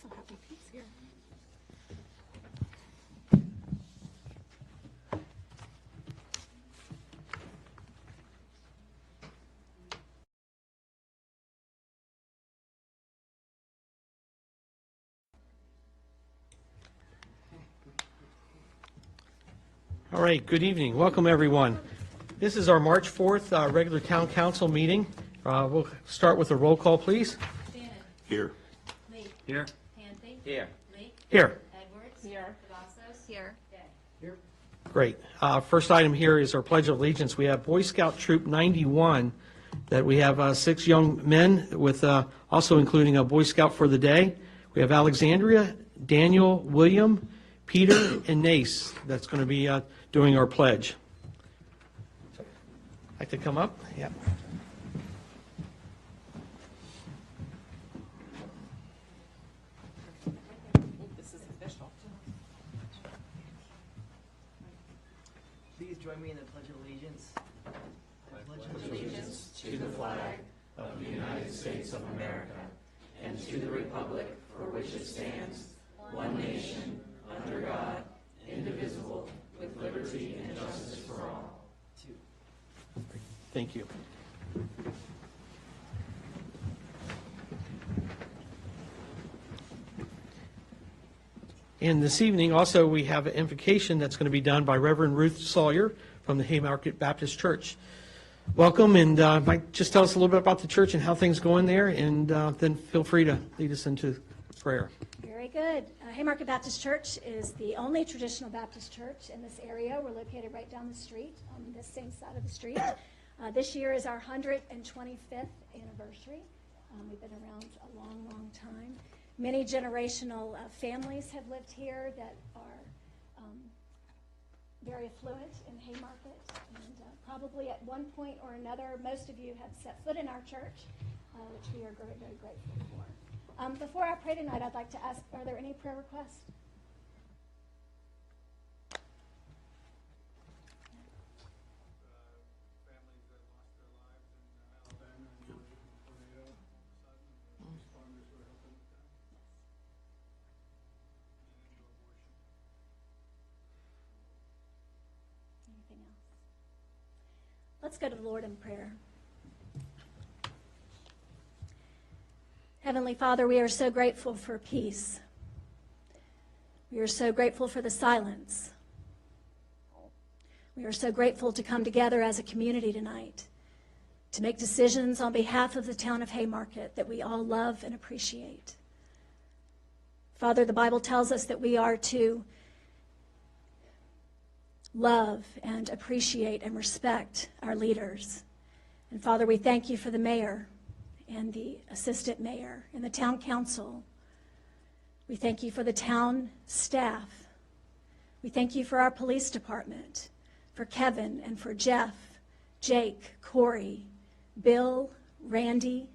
so happy Pete's here. All right, good evening. Welcome, everyone. This is our March 4th regular town council meeting. We'll start with a roll call, please. Shannon. Here. Lee. Here. Hanson. Here. Lee. Here. Edwards. Here. Cavazos. Here. Day. Great. First item here is our Pledge of Allegiance. We have Boy Scout Troop 91, that we have 6 young men with also including a Boy Scout for the day. We have Alexandria, Daniel, William, Peter, and Nace that's going to be doing our pledge. Like to come up? Yeah. This is official. Please join me in the Pledge of Allegiance. I pledge allegiance To the flag of the United States of America and to the republic for which it stands, one nation, under God, indivisible, with liberty and justice for all. to Thank you. And this evening, also, we have an invocation that's going to be done by Reverend Ruth Sawyer from the Haymarket Baptist Church. Welcome, and might just tell us a little bit about the church and how things going there, and then feel free to lead us into prayer. Very good. Haymarket Baptist Church is the only traditional Baptist church in this area. We're located right down the street, on this same side of the street. This year is our 125th anniversary. We've been around a long, long time. Many generational families have lived here that are very affluent in Haymarket. And probably at one point or another, most of you have set foot in our church, which we are very, very grateful for. Before I pray tonight, I'd like to ask, are there any prayer requests? Families that lost their lives in Alabama and the tornado all of a sudden, the responders were helping with that. And into abortion. Anything else? Let's go to the Lord in prayer. Heavenly Father, we are so grateful for peace. We are so grateful for the silence. We are so grateful to come together as a community tonight to make decisions on behalf of the town of Haymarket that we all love and appreciate. Father, the Bible tells us that we are to love and appreciate and respect our leaders. And Father, we thank you for the mayor and the assistant mayor and the town council. We thank you for the town staff. We thank you for our police department, for Kevin and for Jeff, Jake, Corey, Bill, Randy,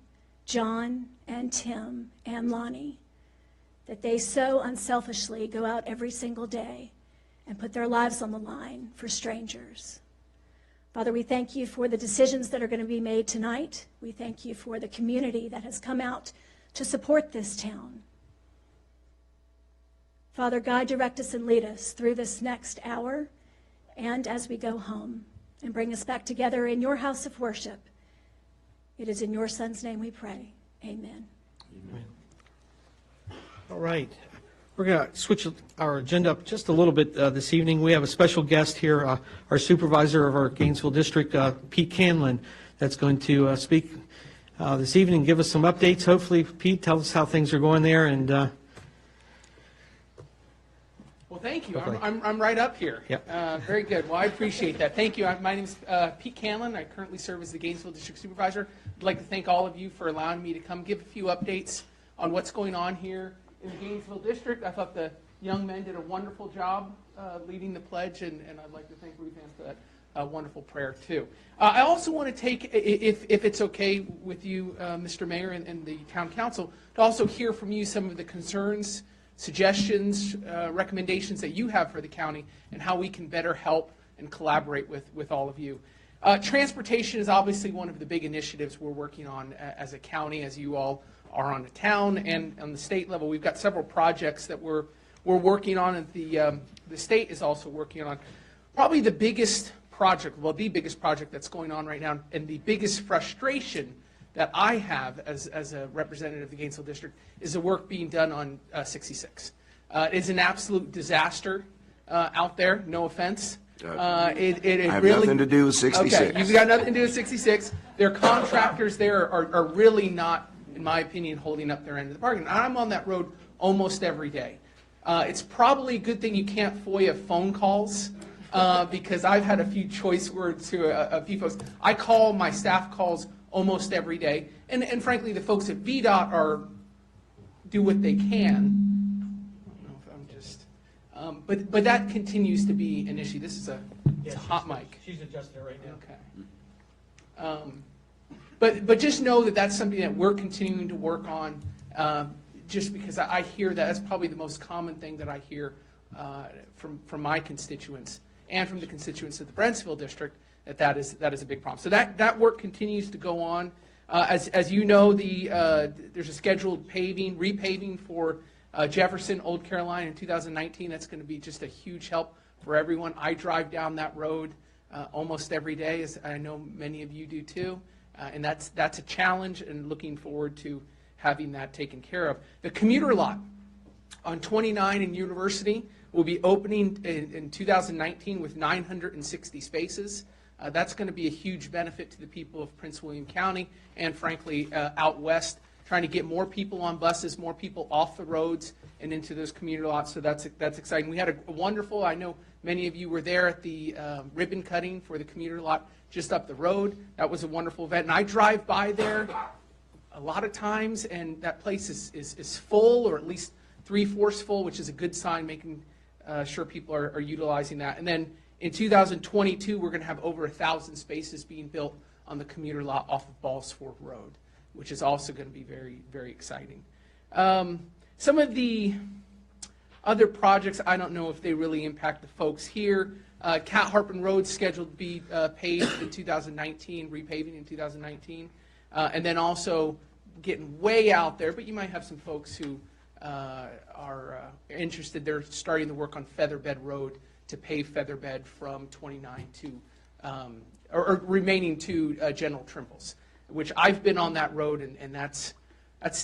John, and Tim, and Lonnie, that they so unselfishly go out every single day and put their lives on the line for strangers. Father, we thank you for the decisions that are going to be made tonight. We thank you for the community that has come out to support this town. Father, guide, direct us, and lead us through this next hour and as we go home, and bring us back together in your house of worship. It is in your Son's name we pray. Amen. All right. We're going to switch our agenda up just a little bit this evening. We have a special guest here, our supervisor of our Gainesville district, Pete Canlin, that's going to speak this evening, give us some updates. Hopefully, Pete, tell us how things are going there. And Well, thank you. Okay. I'm right up here. Yep. Very good. Well, I appreciate that. Thank you. My name is Pete Canlin. I currently serve as the Gainesville District Supervisor. I'd like to thank all of you for allowing me to come give a few updates on what's going on here in the Gainesville District. I thought the young men did a wonderful job leading the pledge, and I'd like to thank Ruth Ann for that wonderful prayer, too. I also want to take, if it's okay with you, Mr. Mayor and the Town Council, to also hear from you some of the concerns, suggestions, recommendations that you have for the county and how we can better help and collaborate with all of you. Transportation is obviously one of the big initiatives we're working on as a county, as you all are on the town and on the state level. We've got several projects that we're working on, and the state is also working on. Probably the biggest project, well, the biggest project that's going on right now, and the biggest frustration that I have as a representative of the Gainesville District is the work being done on 66. It's an absolute disaster out there, no offense. It I have really, nothing to do with 66. Okay, you've got nothing to do with 66. Their contractors there are really not, in my opinion, holding up their end of the bargain. I'm on that road almost every day. It's probably a good thing you can't FOIA phone calls because I've had a few choice words to a few folks. I call, my staff calls almost every day. And frankly, the folks at VDOT do what they can. I don't know if I'm just, but that continues to be an issue. This is it's a hot mic. She's adjusting it right now. Okay. But just know that that's something that we're continuing to work on, just because I hear that's probably the most common thing that I hear from my constituents and from the constituents of the Brentsville District, that is a big problem. So that work continues to go on. As you know, there's a scheduled repaving for Jefferson, Old Caroline in 2019. That's going to be just a huge help for everyone. I drive down that road almost every day, as I know many of you do too. And that's a challenge, and looking forward to having that taken care of. The commuter lot on 29 and University will be opening in 2019 with 960 spaces. That's going to be a huge benefit to the people of Prince William County and, frankly, out west, trying to get more people on buses, more people off the roads and into those commuter lots. So that's exciting. We had a wonderful, I know many of you were there at the ribbon cutting for the commuter lot just up the road. That was a wonderful event. And I drive by there a lot of times, and that place is full, or at least 3/4 full, which is a good sign, making sure people are utilizing that. And then in 2022, we're going to have over 1,000 spaces being built on the commuter lot off of Balls Fork Road, which is also going to be very, very exciting. Some of the other projects, I don't know if they really impact the folks here. Cat Harpin Road scheduled to be paved in 2019, repaving in 2019. And then also getting way out there, but you might have some folks who are interested. They're starting to work on Featherbed Road to pave Featherbed from 29 to, or remaining to General Trimble's, which I've been on that road, and that's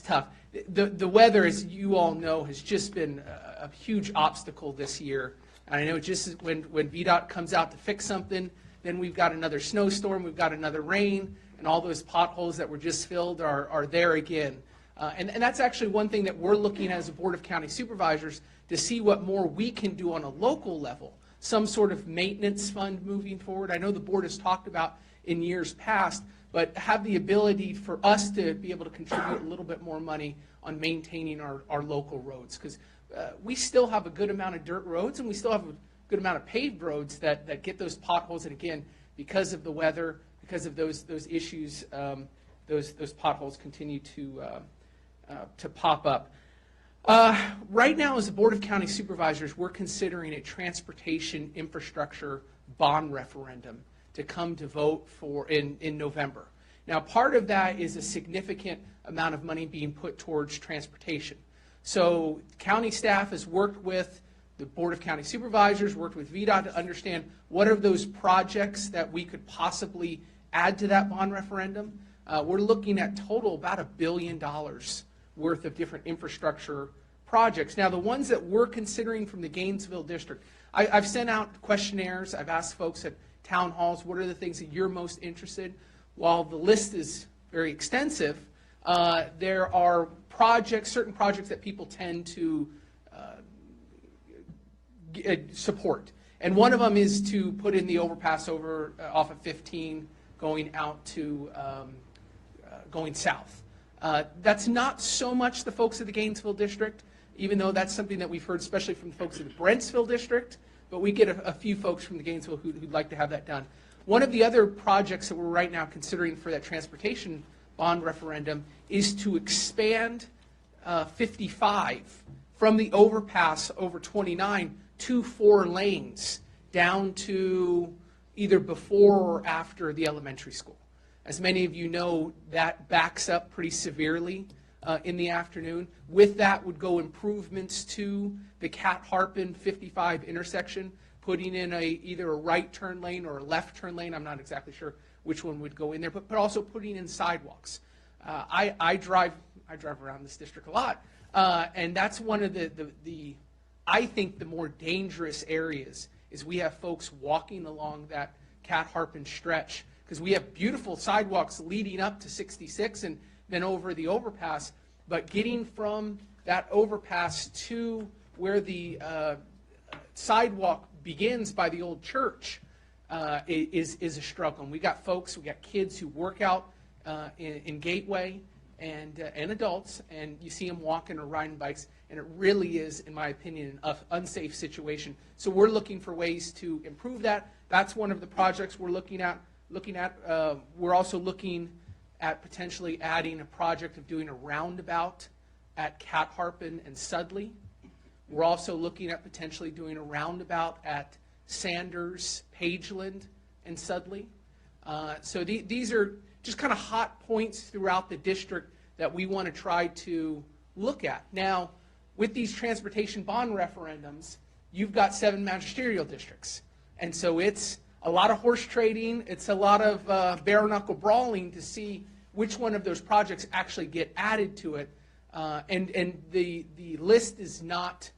tough. The weather, as you all know, has just been a huge obstacle this year. And I know just when VDOT comes out to fix something, then we've got another snowstorm, we've got another rain, and all those potholes that were just filled are there again. And that's actually one thing that we're looking at as a Board of County Supervisors to see what more we can do on a local level, some sort of maintenance fund moving forward. I know the board has talked about in years past, but have the ability for us to be able to contribute a little bit more money on maintaining our local roads, because we still have a good amount of dirt roads, and we still have a good amount of paved roads that get those potholes. And again, because of the weather, because of those issues, those potholes continue to pop up. Right now, as the Board of County Supervisors, we're considering a transportation infrastructure bond referendum to come to vote for in November. Now, part of that is a significant amount of money being put towards transportation. So county staff has worked with the Board of County Supervisors, worked with VDOT to understand what are those projects that we could possibly add to that bond referendum. We're looking at total about $1 billion worth of different infrastructure projects. Now, the ones that we're considering from the Gainesville District, I've sent out questionnaires. I've asked folks at town halls, what are the things that you're most interested in? While the list is very extensive, there are certain projects that people tend to support. And one of them is to put in the overpass off of 15 going out to going south. That's not so much the folks of the Gainesville District, even though that's something that we've heard, especially from the folks of the Brentsville District, but we get a few folks from the Gainesville who'd like to have that done. One of the other projects that we're right now considering for that transportation bond referendum is to expand 55 from the overpass over 29 to 4 lanes down to either before or after the elementary school. As many of you know, that backs up pretty severely in the afternoon. With that would go improvements to the Cat Harpin 55 intersection, putting in either a right turn lane or a left turn lane. I'm not exactly sure which one would go in there, but also putting in sidewalks. I drive around this district a lot, and that's one of the I think the more dangerous areas is we have folks walking along that Cat Harpin stretch, because we have beautiful sidewalks leading up to 66 and then over the overpass, but getting from that overpass to where the sidewalk begins by the old church is a struggle. And we got kids who work out in Gateway and adults, and you see them walking or riding bikes, and it really is, in my opinion, an unsafe situation. So we're looking for ways to improve that. That's one of the projects we're looking at. We're also looking at potentially adding a project of doing a roundabout at Cat Harpin and Sudley. We're also looking at potentially doing a roundabout at Sanders, Pageland, and Sudley. So these are just kind of hot points throughout the district that we want to try to look at. Now, with these transportation bond referendums, you've got 7 magisterial districts. And so it's a lot of horse trading. It's a lot of bare-knuckle brawling to see which one of those projects actually get added to it. And the list is not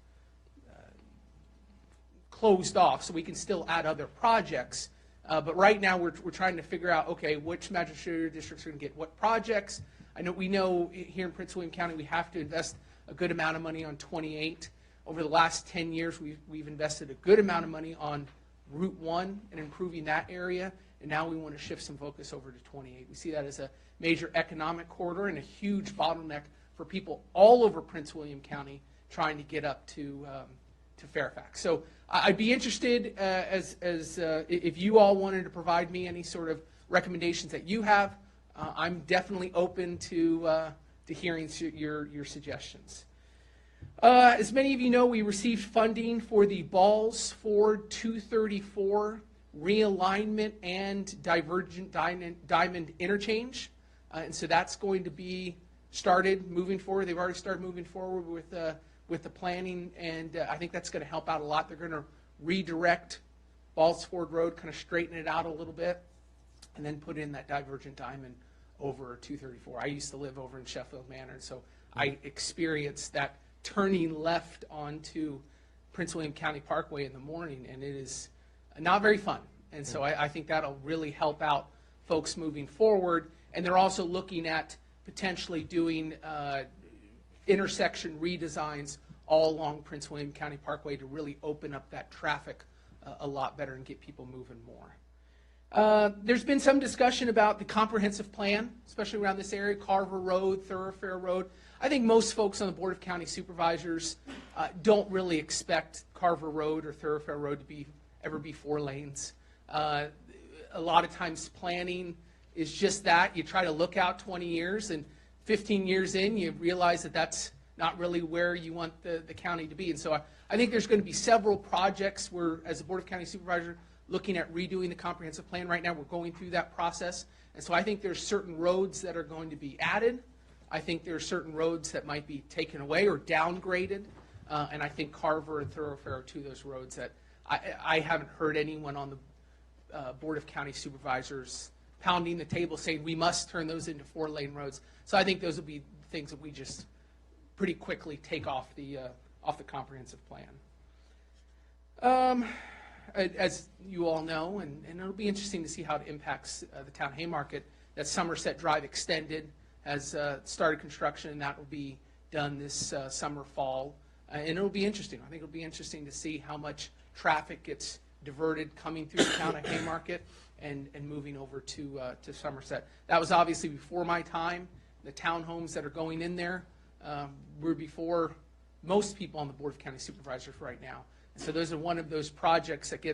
closed off, so we can still add other projects. But right now we're trying to figure out, okay, which magisterial districts are going to get what projects. We know here in Prince William County we have to invest a good amount of money on 28. Over the last 10 years, we've invested a good amount of money on Route 1 and improving that area, and now we want to shift some focus over to 28. We see that as a major economic corridor and a huge bottleneck for people all over Prince William County trying to get up to Fairfax. So I'd be interested if you all wanted to provide me any sort of recommendations that you have. I'm definitely open to hearing your suggestions. As many of you know, we received funding for the Balls Ford 234 realignment and divergent diamond interchange. And so that's going to be started moving forward. They've already started moving forward with the planning, and I think that's going to help out a lot. They're going to redirect Balls Ford Road, kind of straighten it out a little bit, and then put in that divergent diamond over 234. I used to live over in Sheffield Manor, so I experienced that turning left onto Prince William County Parkway in the morning, and it is not very fun. And so I think that'll really help out folks moving forward. And they're also looking at potentially doing intersection redesigns all along Prince William County Parkway to really open up that traffic a lot better and get people moving more. There's been some discussion about the comprehensive plan, especially around this area, Carver Road, Thoroughfare Road. I think most folks on the Board of County Supervisors don't really expect Carver Road or Thoroughfare Road to ever be 4 lanes. A lot of times planning is just that. You try to look out 20 years, and 15 years in, you realize that that's not really where you want the county to be. And so I think there's going to be several projects where, as the Board of County Supervisor, looking at redoing the comprehensive plan. Right now, we're going through that process. And so I think there's certain roads that are going to be added. I think there are certain roads that might be taken away or downgraded. And I think Carver and Thoroughfare are 2 of those roads that I haven't heard anyone on the Board of County Supervisors pounding the table saying we must turn those into 4-lane roads. So I think those will be things that we just pretty quickly take off the comprehensive plan. As you all know, and it'll be interesting to see how it impacts the town Haymarket, that Somerset Drive Extended has started construction, and that will be done this summer, fall. And it'll be interesting. I think it'll be interesting to see how much traffic gets diverted coming through the town of Haymarket and moving over to Somerset. That was obviously before my time. The townhomes that are going in there were before most people on the Board of County Supervisors right now. And so those are one of those projects that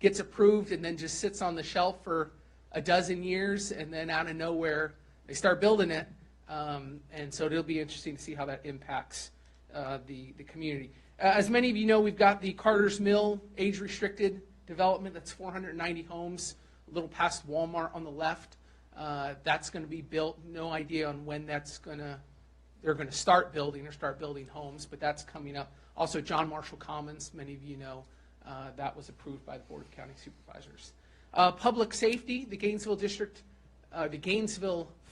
gets approved and then just sits on the shelf for a dozen years, and then out of nowhere they start building it. And so it'll be interesting to see how that impacts the community. As many of you know, we've got the Carter's Mill age-restricted development. That's 490 homes, a little past Walmart on the left. That's going to be built. No idea on when that's going to they're going to start building homes, but that's coming up. Also, John Marshall Commons, many of you know, that was approved by the Board of County Supervisors. Public safety, the Gainesville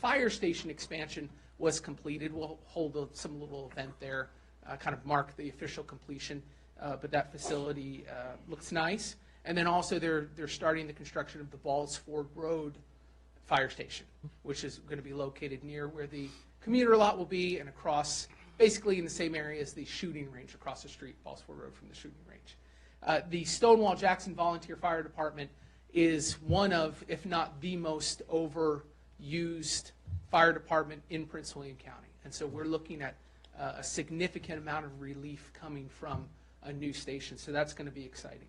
Fire Station expansion was completed. We'll hold some little event there, kind of mark the official completion, but that facility looks nice. And then also they're starting the construction of the Balls Ford Road Fire Station, which is going to be located near where the commuter lot will be and across, basically in the same area as the shooting range across the street, Balls Ford Road from the shooting range. The Stonewall Jackson Volunteer Fire Department is one of, if not the most overused fire department in Prince William County. And so we're looking at a significant amount of relief coming from a new station. So that's going to be exciting.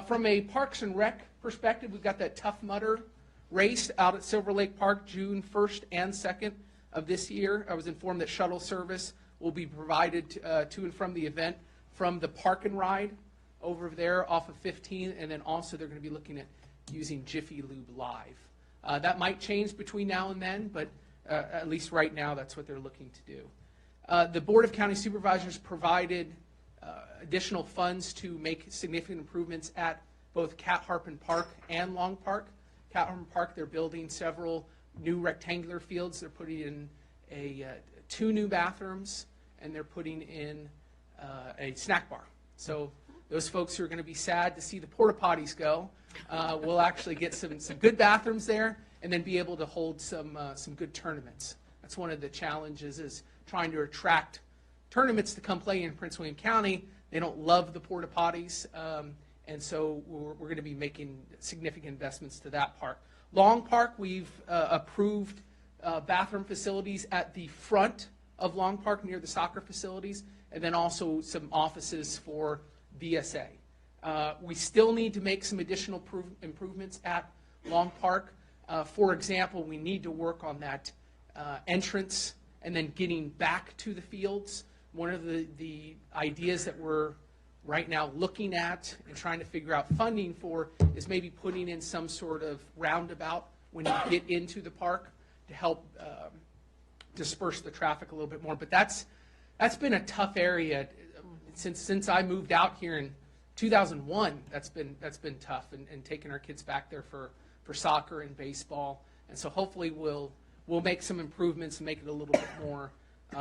From a Parks and Rec perspective, we've got that Tough Mudder race out at Silver Lake Park June 1st and 2nd of this year. I was informed that shuttle service will be provided to and from the event from the Park and Ride over there off of 15, and then also they're going to be looking at using Jiffy Lube Live. That might change between now and then, but at least right now that's what they're looking to do. The Board of County Supervisors provided additional funds to make significant improvements at both Cat Harpin Park and Long Park. Cat Harpin Park, they're building several new rectangular fields. They're putting in 2 new bathrooms, and they're putting in a snack bar. So those folks who are going to be sad to see the porta potties go will actually get some good bathrooms there, and then be able to hold some good tournaments. That's one of the challenges, is trying to attract tournaments to come play in Prince William County. They don't love the porta potties, and so we're going to be making significant investments to that park. Long Park, we've approved bathroom facilities at the front of Long Park near the soccer facilities, and then also some offices for VSA. We still need to make some additional improvements at Long Park. For example, we need to work on that entrance and then getting back to the fields. One of the ideas that we're right now looking at and trying to figure out funding for is maybe putting in some sort of roundabout when you get into the park to help disperse the traffic a little bit more. But that's been a tough area since I moved out here in 2001. That's been tough, and taking our kids back there for soccer and baseball. And so hopefully we'll make some improvements and make it a little bit more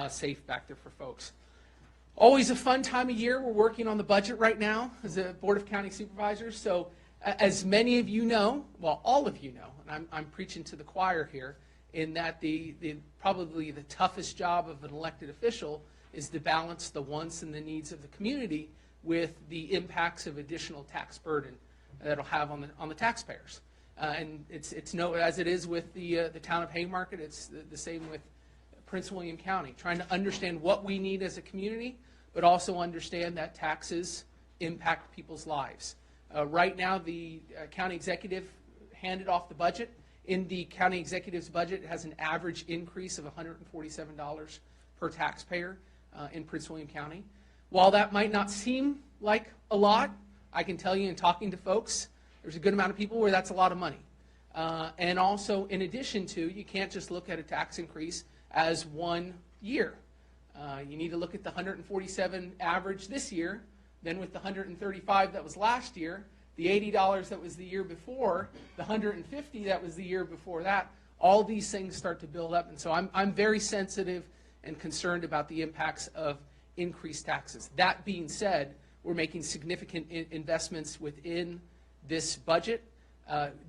safe back there for folks. Always a fun time of year. We're working on the budget right now as a Board of County Supervisors. So as many of you know, well, all of you know, and I'm preaching to the choir here, in that probably the toughest job of an elected official is to balance the wants and the needs of the community with the impacts of additional tax burden that it'll have on the taxpayers. And it's no, as it is with the town of Haymarket, it's the same with Prince William County, trying to understand what we need as a community, but also understand that taxes impact people's lives. Right now, the county executive handed off the budget. In the county executive's budget, it has an average increase of $147 per taxpayer in Prince William County. While that might not seem like a lot, I can tell you in talking to folks, there's a good amount of people where that's a lot of money. And also, in addition to, you can't just look at a tax increase as one year. You need to look at the 147 average this year, then with the 135 that was last year, the $80 that was the year before, the 150 that was the year before that. All these things start to build up, and so I'm very sensitive and concerned about the impacts of increased taxes. That being said, we're making significant investments within this budget.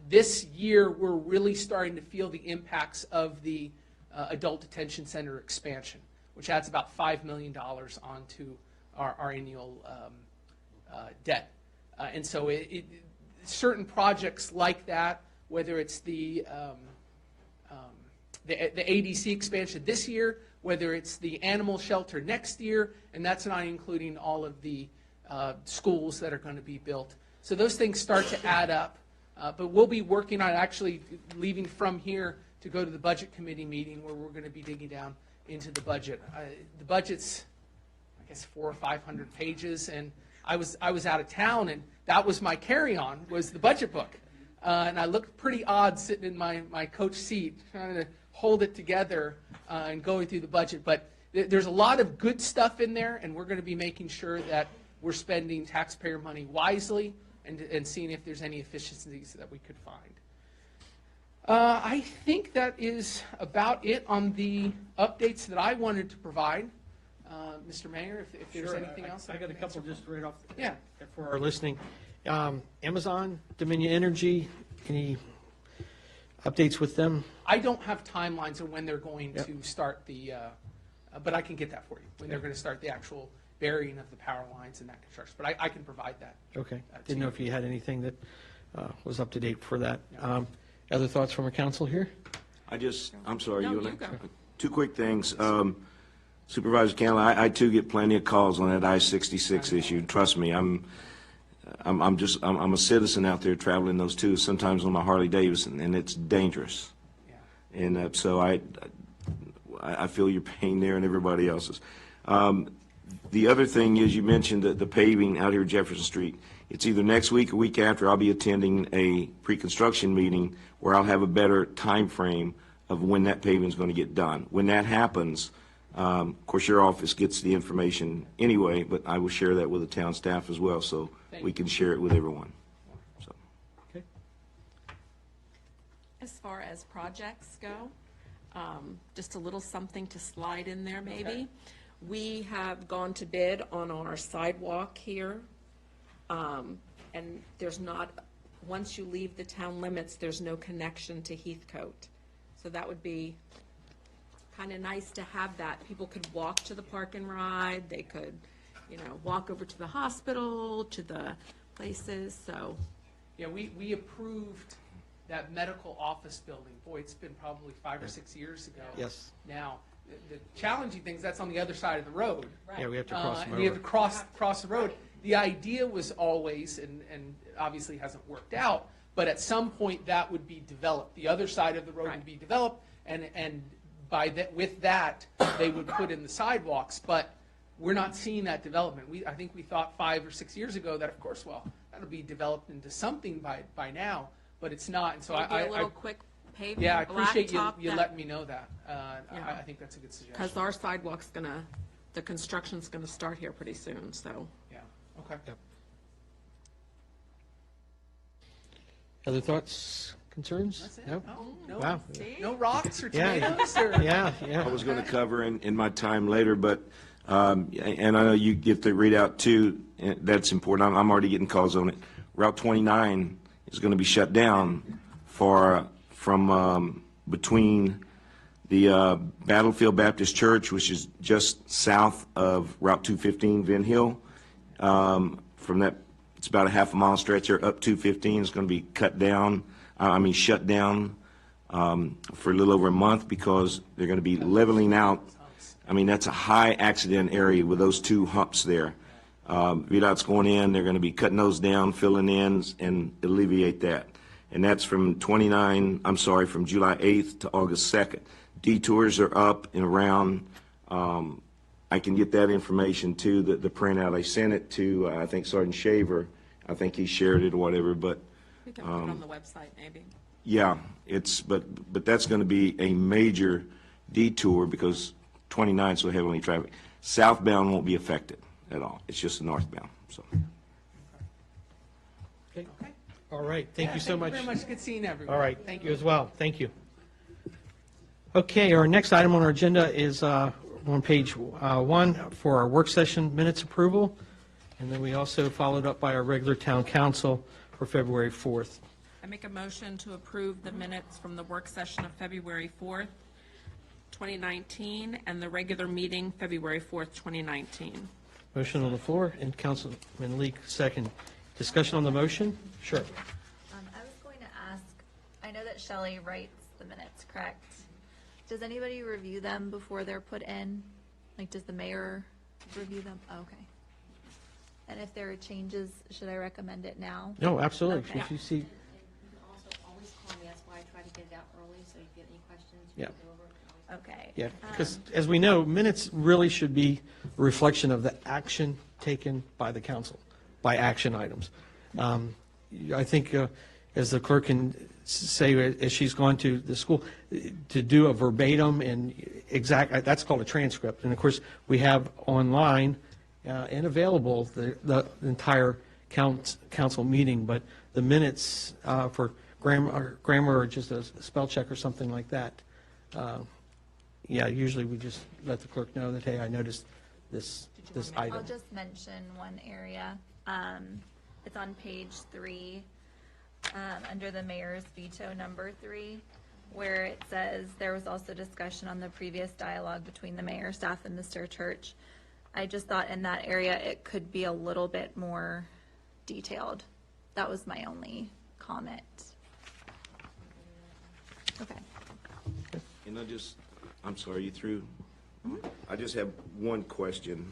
This year, we're really starting to feel the impacts of the adult detention center expansion, which adds about $5 million onto our annual debt. And so certain projects like that, whether it's the ADC expansion this year, whether it's the animal shelter next year, and that's not including all of the schools that are going to be built. So those things start to add up. But we'll be working on actually leaving from here to go to the budget committee meeting where we're going to be digging down into the budget. The budget's, I guess, 400 or 500 pages, and I was out of town, and that was my carry-on, was the budget book. And I looked pretty odd sitting in my coach seat trying to hold it together and going through the budget. But there's a lot of good stuff in there, and we're going to be making sure that we're spending taxpayer money wisely and seeing if there's any efficiencies that we could find. I think that is about it on the updates that I wanted to provide. Mr. Mayor, if there's Sure, anything else. I got a couple just right off. Yeah. For our listening. Amazon, Dominion Energy, any updates with them? I don't have timelines on when they're going Yep. to start the, but I can get that for you, when they're going to start the actual burying of the power lines and that construction. But I can provide that. Okay. to Didn't know you. if you had anything that was up to date for that. Other thoughts from our council here? I'm sorry, No, you you and go. two quick things. Supervisor Canley, I too get plenty of calls on that I-66 issue. Trust me, I'm a citizen out there traveling those two, sometimes on my Harley Davidson, and it's dangerous. Yeah. And so I feel your pain there and everybody else's. The other thing is, you mentioned the paving out here at Jefferson Street. It's either next week or week after, I'll be attending a pre-construction meeting where I'll have a better time frame of when that paving is going to get done. When that happens, of course, your office gets the information anyway, but I will share that with the town staff as well, so we can share it with everyone. So. Okay. As far as projects go, just a little something to slide in there maybe. We have gone to bid on our sidewalk here. And there's not, once you leave the town limits, there's no connection to Heathcote. So that would be kind of nice to have that. People could walk to the park and ride, they could, walk over to the hospital, to the places, so. Yeah, we approved that medical office building. Boy, it's been probably 5 or 6 years ago. Yes. Now, the challenging thing is that's on the other side of the road. Yeah, we have to cross them And you have over. to cross the road. The idea was always, and obviously hasn't worked out, but at some point that would be developed. The other side of the road Right. would be developed, and with that, they would put in the sidewalks. But we're not seeing that development. I think we thought 5 or 6 years ago that, of course, that'll be developed into something by now, but it's not. And so Maybe a I little quick paving, yeah, I appreciate you blacktop letting me know that. I think that's a good suggestion. because our sidewalk's the construction's gonna start here pretty soon, so. Yeah, okay. Other thoughts, concerns? That's it? No? No, Wow. no rocks or Yeah. tomatoes or? Yeah, I yeah. was going to cover in my time later, but, and I know you get the readout too, and that's important. I'm already getting calls on it. Route 29 is going to be shut down from between the Battlefield Baptist Church, which is just south of Route 215, Van Hill. From that, it's about a half a mile stretch there, up 215 is going to be shut down for a little over a month because they're going to be leveling out. That's a high accident area with those two humps there. VDOT's going in, they're going to be cutting those down, filling in, and alleviate that. And that's from July 8th to August 2nd. Detours are up and around. I can get that information too, the printout. I sent it to, I think Sergeant Shaver. I think he shared it or whatever, but We can put it on the website maybe. yeah, but that's going to be a major detour because 29 is so heavily trafficked. Southbound won't be affected at all. It's just northbound, so. Okay. Okay. All right, thank you so much. Thank you very much. Good seeing everyone. All right, Thank you as well, thank you. Okay, our next item on our agenda is on page 1 for our work session minutes approval, and then we also followed up by our regular town council for February 4th. I make a motion to approve the minutes from the work session of February 4th, 2019, and the regular meeting February 4th, 2019. Motion on the floor, and Councilman Leek, second. Discussion on the motion? Sure. I was going to ask, I know that Shelley writes the minutes, correct? Does anybody review them before they're put in? Like, does the mayor review them? Oh, okay. And if there are changes, should I recommend it now? No, absolutely. Okay. If you see, You can also always call me, that's why I try to get it out early, so if you get any questions, you Yeah. can go over it. Okay. yeah, because as we know, minutes really should be a reflection of the action taken by the council, by action items. I think, as the clerk can say, as she's gone to the school, to do a verbatim and exact, that's called a transcript. And of course, we have online and available the entire council meeting, but the minutes for grammar or just a spell check or something like that, yeah, usually we just let the clerk know that, hey, I noticed this I'll item. just mention one area. It's on page 3, under the mayor's veto number 3, where it says there was also discussion on the previous dialogue between the mayor, staff, and Mr. Church. I just thought in that area it could be a little bit more detailed. That was my only comment. Okay. And I'm sorry, you through? I just have one question.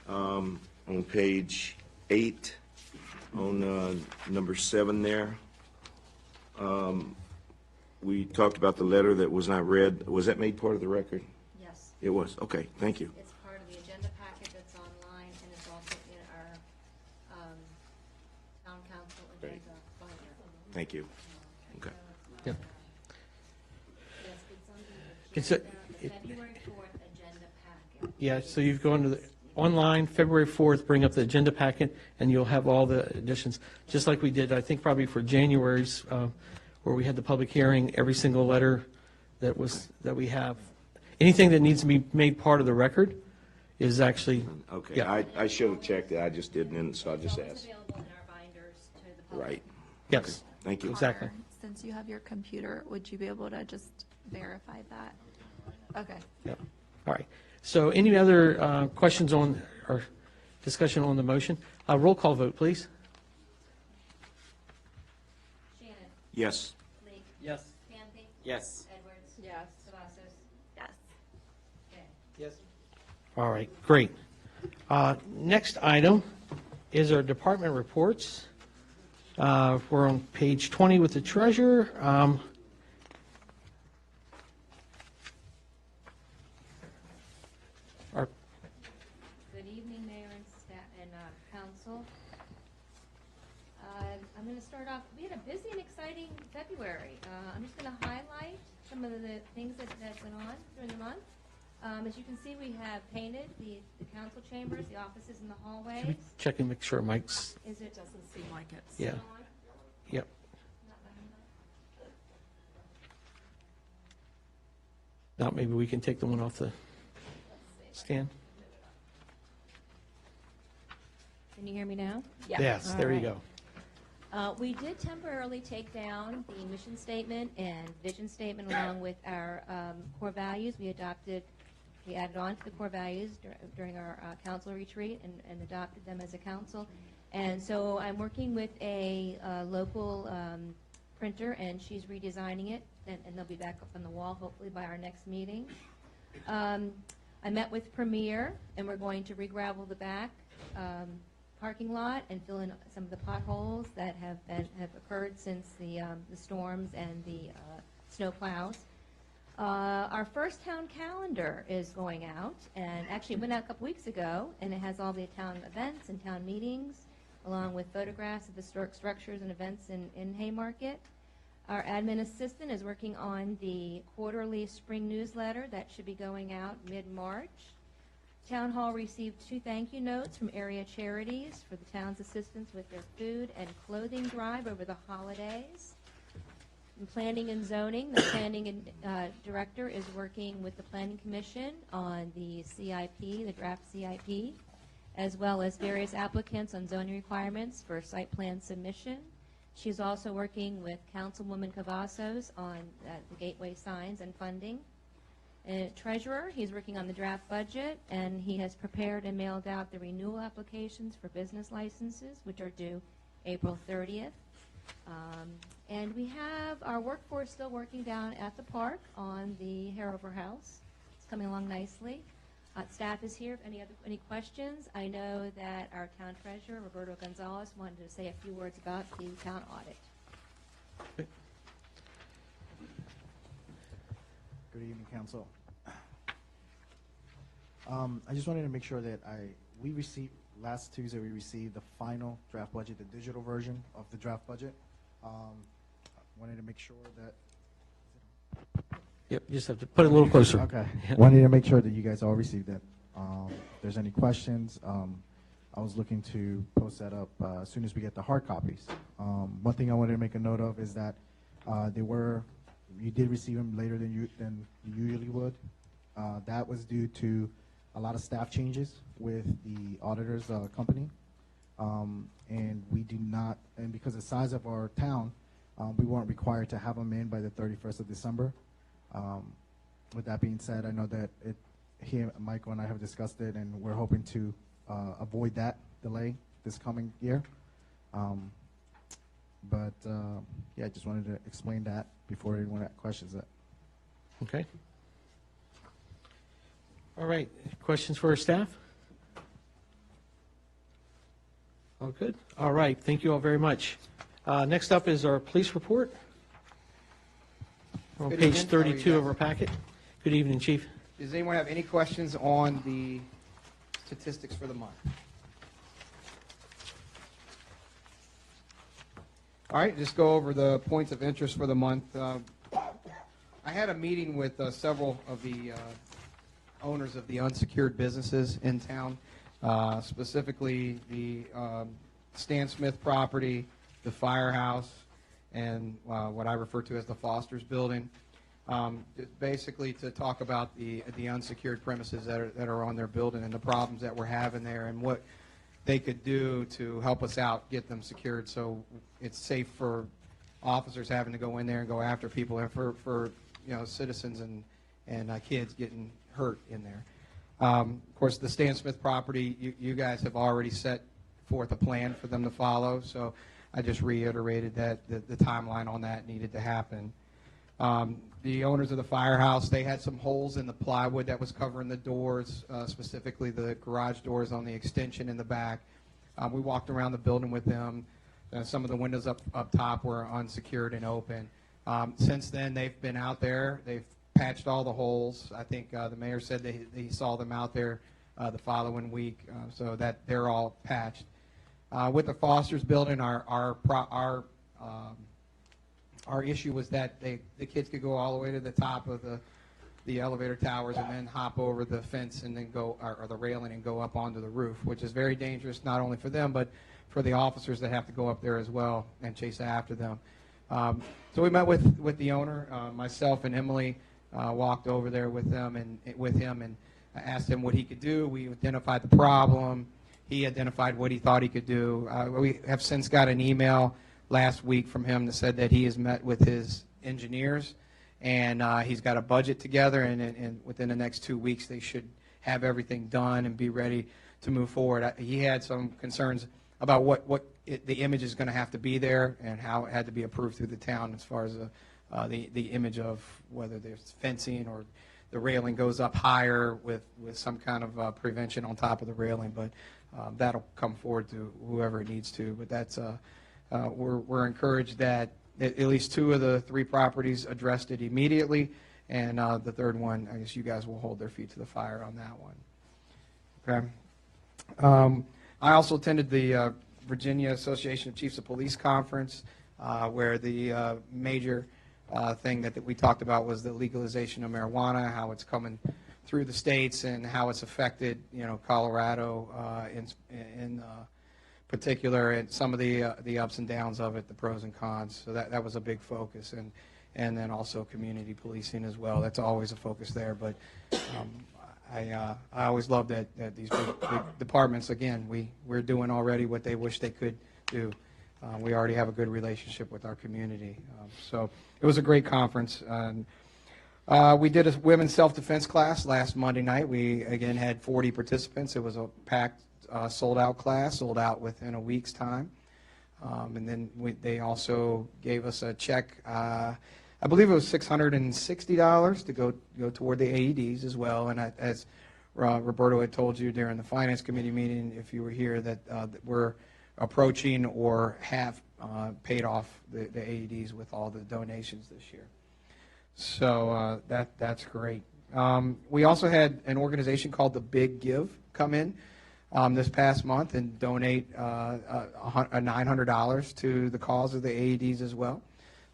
On page 8, on number 7 there, we talked about the letter that was not read. Was that made part of the record? Yes, It was, okay, thank you. it's part of the agenda packet that's online, and it's also in our town council agenda binder. Thank you. Okay. Yep. Yes, it's on It's the a- agenda, February 4th agenda packet. Yeah, so you've gone to the, online, February 4th, bring up the agenda packet, and you'll have all the additions, just like we did, I think, probably for January's, where we had the public hearing, every single letter that we have. Anything that needs to be made part of the record is actually, Okay, Yeah. I should have checked it, I just didn't, so I just It's asked. available in our binders to the public. Right, yes, thank you. Exactly. Connor, since you have your computer, would you be able to just verify that? Okay. yep, all right. So any other questions on, or discussion on the motion? Roll call vote, please. Shannon, Yes. Lee, Yes. Kathy, Yes. Edwards. Yes. Cavazos. Yes. Okay. Yes. All right, great. Next item is our department reports. We're on page 20 with the treasurer. Our Good evening, Mayor and staff and council. I'm going to start off, we had a busy and exciting February. I'm just going to highlight some of the things that went on during the month. As you can see, we have painted the council chambers, the offices and the Can we hallways. check and make sure Mike's, Is it Doesn't seem like it's. yeah, on? yep. Not bad. Now, maybe we can take the one off the stand? Can you hear me now? Yes, All there you right. go. We did temporarily take down the mission statement and vision statement along with our core values. We added on to the core values during our council retreat and adopted them as a council. And so I'm working with a local printer, and she's redesigning it, and they'll be back up on the wall hopefully by our next meeting. I met with Premier, and we're going to re-gravel the back parking lot and fill in some of the potholes that have occurred since the storms and the snow plows. Our first town calendar is going out, and actually it went out a couple weeks ago, and it has all the town events and town meetings, along with photographs of historic structures and events in Haymarket. Our admin assistant is working on the quarterly spring newsletter that should be going out mid-March. Town Hall received 2 thank you notes from area charities for the town's assistance with their food and clothing drive over the holidays. In planning and zoning, the planning director is working with the planning commission on the CIP, the draft CIP, as well as various applicants on zoning requirements for site plan submission. She's also working with Councilwoman Cavazos on the gateway signs and funding. Treasurer, he's working on the draft budget, and he has prepared and mailed out the renewal applications for business licenses, which are due April 30th. And we have our workforce still working down at the park on the Harover House. It's coming along nicely. Staff is here. If any questions? I know that our town treasurer, Roberto Gonzalez, wanted to say a few words about the town audit. Good evening, council. I just wanted to make sure that last Tuesday we received the final draft budget, the digital version of the draft budget. wanted to make sure that. Yep, you just have to put it a little closer. Okay. Wanted to make sure that you guys all received that. If there's any questions, I was looking to post that up as soon as we get the hard copies. One thing I wanted to make a note of is that you did receive them later than you usually would. That was due to a lot of staff changes with the auditor's company. And we do not, and because of the size of our town, we weren't required to have them in by the 31st of December. With that being said, I know that Michael and I have discussed it, and we're hoping to avoid that delay this coming year. Yeah, I just wanted to explain that before anyone had questions. Okay. All right, questions for our staff? All good? All right, thank you all very much. Next up is our police report. On Good page evening. How are you 32 of guys? our packet. Good evening, Chief. Does anyone have any questions on the statistics for the month? All right, just go over the points of interest for the month. I had a meeting with several of the owners of the unsecured businesses in town, specifically the Stan Smith property, the firehouse, and what I refer to as the Foster's building. Basically to talk about the unsecured premises that are on their building and the problems that we're having there and what they could do to help us out, get them secured so it's safe for officers having to go in there and go after people and for citizens and kids getting hurt in there. Of course, the Stan Smith property, you guys have already set forth a plan for them to follow, so I just reiterated that the timeline on that needed to happen. The owners of the firehouse, they had some holes in the plywood that was covering the doors, specifically the garage doors on the extension in the back. We walked around the building with them. Some of the windows up top were unsecured and open. Since then, they've been out there. They've patched all the holes. I think the mayor said he saw them out there the following week, so that they're all patched. With the Foster's building, our issue was that the kids could go all the way to the top of the elevator towers and then hop over the fence and then go, or the railing and go up onto the roof, which is very dangerous not only for them but for the officers that have to go up there as well and chase after them. So we met with the owner. Myself and Emily walked over there with them and with him and asked him what he could do. We identified the problem. He identified what he thought he could do. We have since got an email last week from him that said that he has met with his engineers and he's got a budget together, and within the next 2 weeks they should have everything done and be ready to move forward. He had some concerns about what the image is going to have to be there and how it had to be approved through the town as far as the image of whether there's fencing or the railing goes up higher with some kind of prevention on top of the railing, but that'll come forward to whoever it needs to. But that's we're encouraged that at least 2 of the 3 properties addressed it immediately, and the third one, I guess you guys will hold their feet to the fire on that one. Okay. I also attended the Virginia Association of Chiefs of Police Conference, where the major thing that we talked about was the legalization of marijuana, how it's coming through the states and how it's affected, Colorado in particular, and some of the ups and downs of it, the pros and cons. So that was a big focus, and then also community policing as well. That's always a focus there. But I always love that these big departments, again, we're doing already what they wish they could do. We already have a good relationship with our community. So it was a great conference. We did a women's self-defense class last Monday night. We, again, had 40 participants. It was a packed, sold-out class, sold out within a week's time. And then they also gave us a check. I believe it was $660 to go toward the AEDs as well. And as Roberto had told you during the Finance Committee meeting, if you were here, that we're approaching or have paid off the AEDs with all the donations this year. So that's great. We also had an organization called The Big Give come in this past month and donate $900 to the cause of the AEDs as well.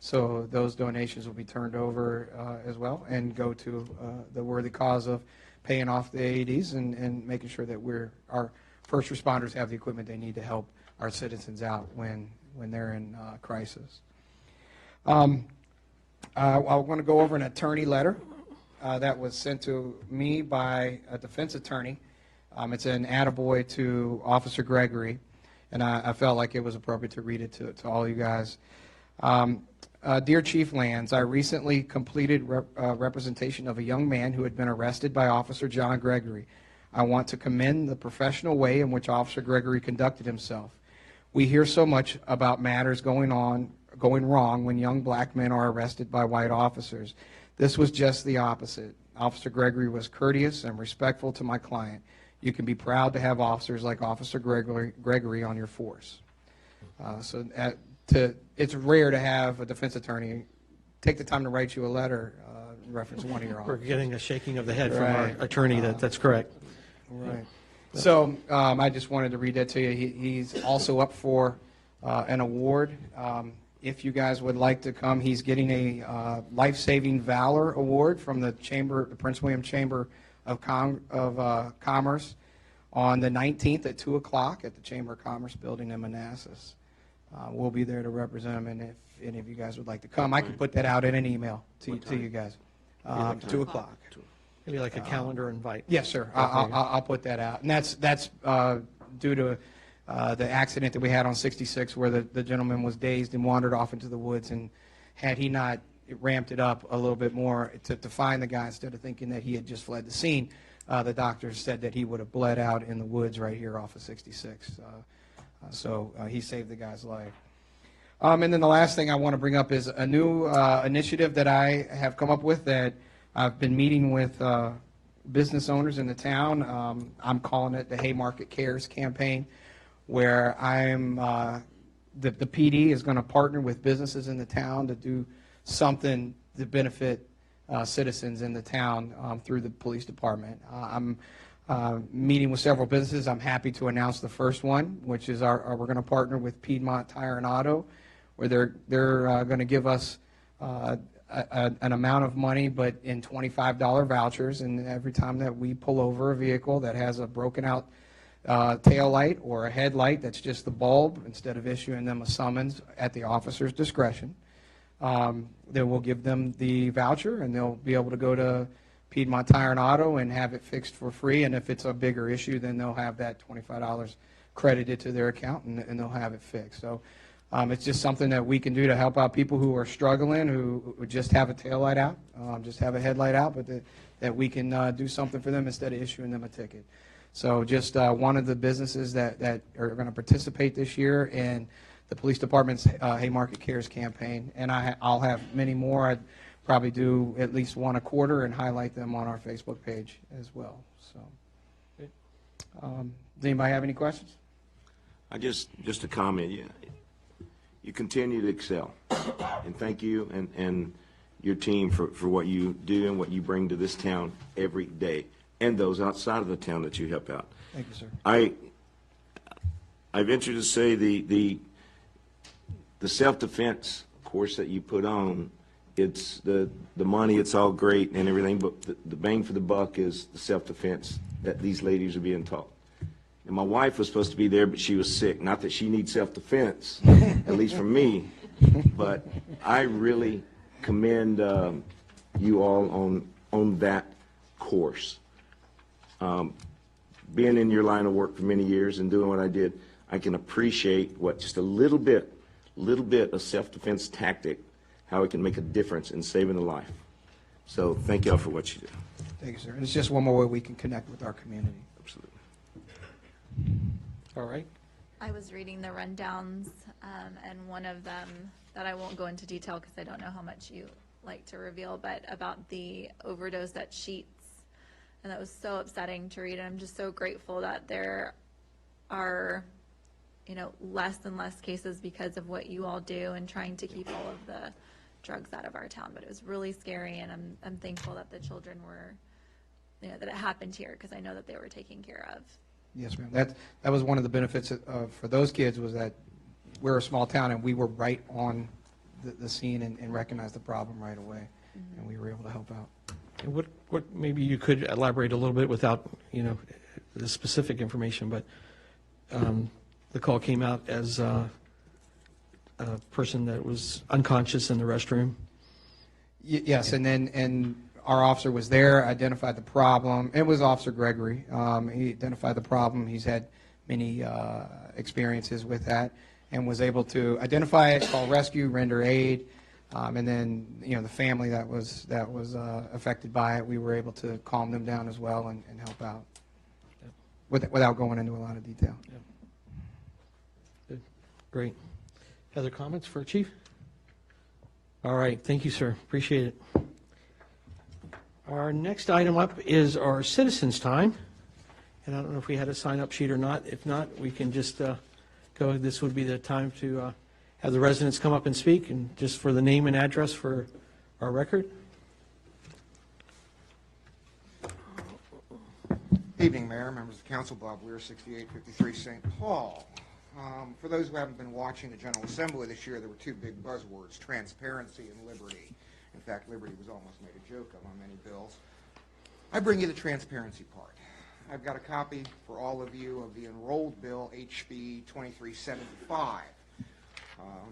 So those donations will be turned over as well and go to the worthy cause of paying off the AEDs and making sure that our first responders have the equipment they need to help our citizens out when they're in crisis. I want to go over an attorney letter that was sent to me by a defense attorney. It's an attaboy to Officer Gregory, and I felt like it was appropriate to read it to all you guys. Dear Chief Lands, I recently completed representation of a young man who had been arrested by Officer John Gregory. I want to commend the professional way in which Officer Gregory conducted himself. We hear so much about matters going wrong when young black men are arrested by white officers. This was just the opposite. Officer Gregory was courteous and respectful to my client. You can be proud to have officers like Officer Gregory on your force. It's rare to have a defense attorney take the time to write you a letter in reference to one of your We're officers. getting a shaking of the head from our Right. attorney. That's correct. Right. So I just wanted to read that to you. He's also up for an award. If you guys would like to come, he's getting a Life-Saving Valor Award from the Prince William Chamber of Commerce on the 19th at 2 o'clock at the Chamber of Commerce building in Manassas. We'll be there to represent him, and if any of you guys would like to come, I can put that out in an email to you guys. 2 o'clock. Maybe like a calendar invite. Yes, sir. I'll put that out. And that's due to the accident that we had on 66 where the gentleman was dazed and wandered off into the woods. And had he not ramped it up a little bit more to find the guy instead of thinking that he had just fled the scene, the doctors said that he would have bled out in the woods right here off of 66. So he saved the guy's life. And then the last thing I want to bring up is a new initiative that I have come up with that I've been meeting with business owners in the town. I'm calling it the Haymarket Cares campaign, where I'm the PD is going to partner with businesses in the town to do something to benefit citizens in the town through the police department. I'm meeting with several businesses. I'm happy to announce the first one, which is we're going to partner with Piedmont Tire and Auto, where they're going to give us an amount of money, but in $25 vouchers, and every time that we pull over a vehicle that has a broken out tail light or a headlight that's just the bulb, instead of issuing them a summons at the officer's discretion, then we'll give them the voucher, and they'll be able to go to Piedmont Tire and Auto and have it fixed for free. And if it's a bigger issue, then they'll have that $25 credited to their account, and they'll have it fixed. So it's just something that we can do to help out people who are struggling, who just have a tail light out, just have a headlight out, but that we can do something for them instead of issuing them a ticket. So just one of the businesses that are going to participate this year in the police department's Haymarket Cares campaign, and I'll have many more. I'd probably do at least one a quarter and highlight them on our Facebook page as well. So, does anybody have any questions? Just a comment. You continue to excel, and thank you and your team for what you do and what you bring to this town every day, and those outside of the town that you help out. Thank you, sir. I venture to say the self-defense course that you put on, it's the money, it's all great and everything, but the bang for the buck is the self-defense that these ladies are being taught. And my wife was supposed to be there, but she was sick. Not that she needs self-defense, at least from me, but I really commend you all on that course. Being in your line of work for many years and doing what I did, I can appreciate what just a little bit of self-defense tactic, how it can make a difference in saving a life. So thank y'all for what you do. Thank you, sir. And it's just one more way we can connect with our community. Absolutely. All right. I was reading the rundowns, and one of them that I won't go into detail because I don't know how much you like to reveal, but about the overdose at Sheets. And that was so upsetting to read. And I'm just so grateful that there are, less and less cases because of what you all do and trying to keep all of the drugs out of our town. But it was really scary, and I'm thankful that the children were, that it happened here, because I know that they were taken care of. Yes, ma'am. That was one of the benefits for those kids, was that we're a small town and we were right on the scene and recognized the problem right away, and we were able to help out. And what maybe you could elaborate a little bit without, the specific information, but the call came out as a person that was unconscious in the restroom. Yes, and our officer was there, identified the problem. It was Officer Gregory. He identified the problem. He's had many experiences with that, and was able to identify it, call rescue, render aid, and then the family that was affected by it, we were able to calm them down as well and help out, without going into a lot of detail. Good. Great. Other comments for Chief? All right, thank you, sir. Appreciate it. Our next item up is our citizens' time. And I don't know if we had a sign-up sheet or not. If not, we can just go. This would be the time to have the residents come up and speak, and just for the name and address for our record. Evening, Mayor, members of the council, Bob Weir, 6853 St. Paul. For those who haven't been watching the General Assembly this year, there were two big buzzwords, transparency and liberty. In fact, liberty was almost made a joke of on many bills. I bring you the transparency part. I've got a copy for all of you of the enrolled bill, HB 2375,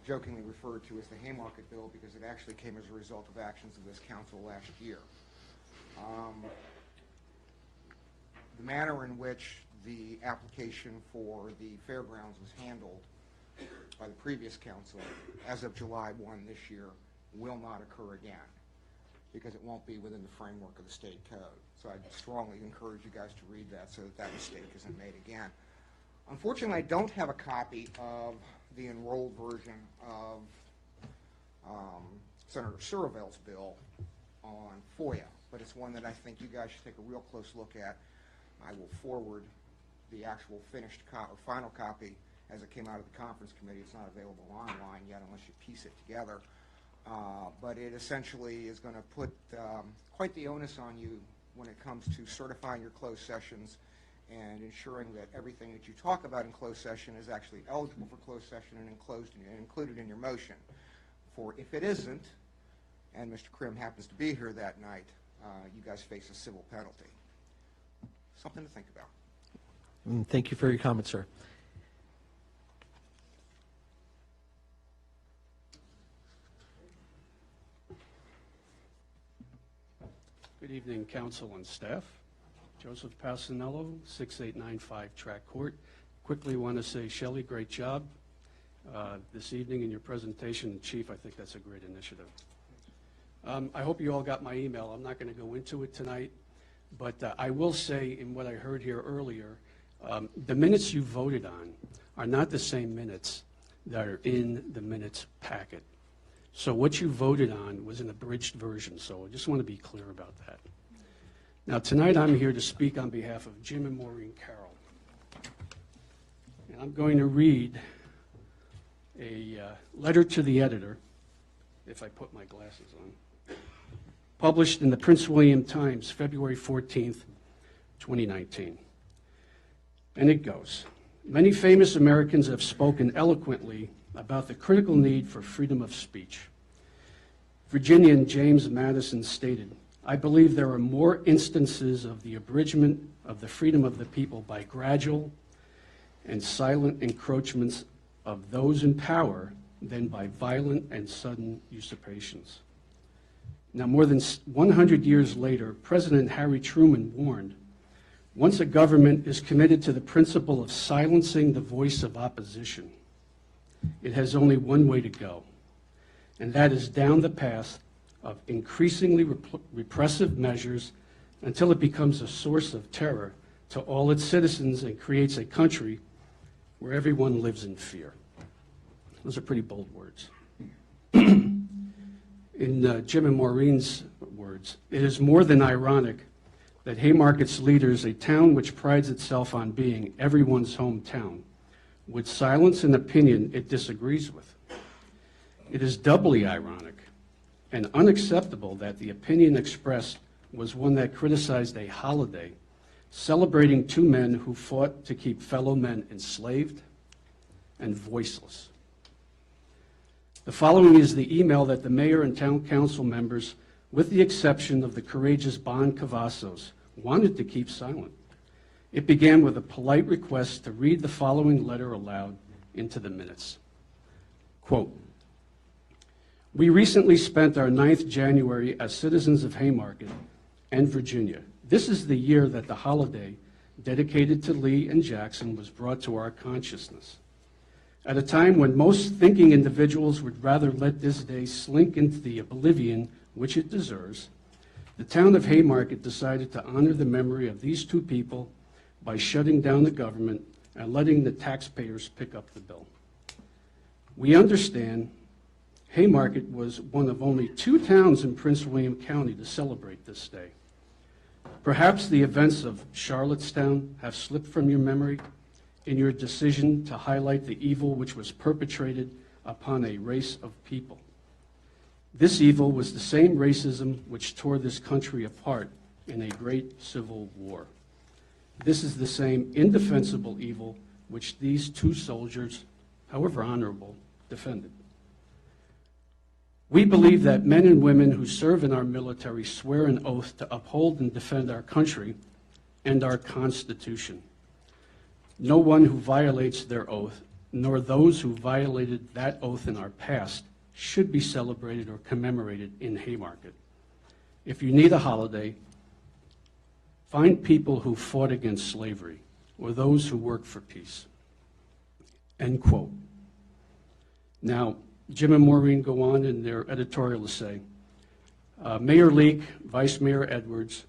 jokingly referred to as the Haymarket bill because it actually came as a result of actions of this council last year. The manner in which the application for the fairgrounds was handled by the previous council as of July 1 this year will not occur again because it won't be within the framework of the state code. So I'd strongly encourage you guys to read that so that that mistake isn't made again. Unfortunately, I don't have a copy of the enrolled version of Senator Surville's bill on FOIA, but it's one that I think you guys should take a real close look at. I will forward the actual finished or final copy as it came out of the conference committee. It's not available online yet unless you piece it together. But it essentially is going to put quite the onus on you when it comes to certifying your closed sessions and ensuring that everything that you talk about in closed session is actually eligible for closed session and included in your motion. For if it isn't, and Mr. Krim happens to be here that night, you guys face a civil penalty. Something to think about. Thank you for your comment, sir. Good evening, council and staff. Joseph Passanello, 6895 Track Court. Quickly want to say, Shelley, great job this evening in your presentation. Chief, I think that's a great initiative. I hope you all got my email. I'm not going to go into it tonight, but I will say in what I heard here earlier, the minutes you voted on are not the same minutes that are in the minutes packet. So what you voted on was an abridged version, so I just want to be clear about that. Now, tonight I'm here to speak on behalf of Jim and Maureen Carroll. And I'm going to read a letter to the editor, if I put my glasses on, published in the Prince William Times, February 14th, 2019. And it goes, many famous Americans have spoken eloquently about the critical need for freedom of speech. Virginian James Madison stated, I believe there are more instances of the abridgment of the freedom of the people by gradual and silent encroachments of those in power than by violent and sudden usurpations. Now, more than 100 years later, President Harry Truman warned, once a government is committed to the principle of silencing the voice of opposition, it has only one way to go, and that is down the path of increasingly repressive measures until it becomes a source of terror to all its citizens and creates a country where everyone lives in fear. Those are pretty bold words. In Jim and Maureen's words, it is more than ironic that Haymarket's leaders, a town which prides itself on being everyone's hometown, would silence an opinion it disagrees with. It is doubly ironic and unacceptable that the opinion expressed was one that criticized a holiday celebrating two men who fought to keep fellow men enslaved and voiceless. The following is the email that the mayor and town council members, with the exception of the courageous Bon Cavazos, wanted to keep silent. It began with a polite request to read the following letter aloud into the minutes. Quote, "We recently spent our 9th January as citizens of Haymarket and Virginia. This is the year that the holiday dedicated to Lee and Jackson was brought to our consciousness. At a time when most thinking individuals would rather let this day slink into the oblivion which it deserves, the town of Haymarket decided to honor the memory of these two people by shutting down the government and letting the taxpayers pick up the bill. We understand Haymarket was one of only 2 towns in Prince William County to celebrate this day. Perhaps the events of Charlottetown have slipped from your memory in your decision to highlight the evil which was perpetrated upon a race of people. This evil was the same racism which tore this country apart in a great civil war. This is the same indefensible evil which these 2 soldiers, however honorable, defended. We believe that men and women who serve in our military swear an oath to uphold and defend our country and our Constitution. No one who violates their oath, nor those who violated that oath in our past, should be celebrated or commemorated in Haymarket. If you need a holiday, find people who fought against slavery or those who work for peace." End quote. Now, Jim and Maureen go on in their editorial to say, Mayor Leake, Vice Mayor Edwards,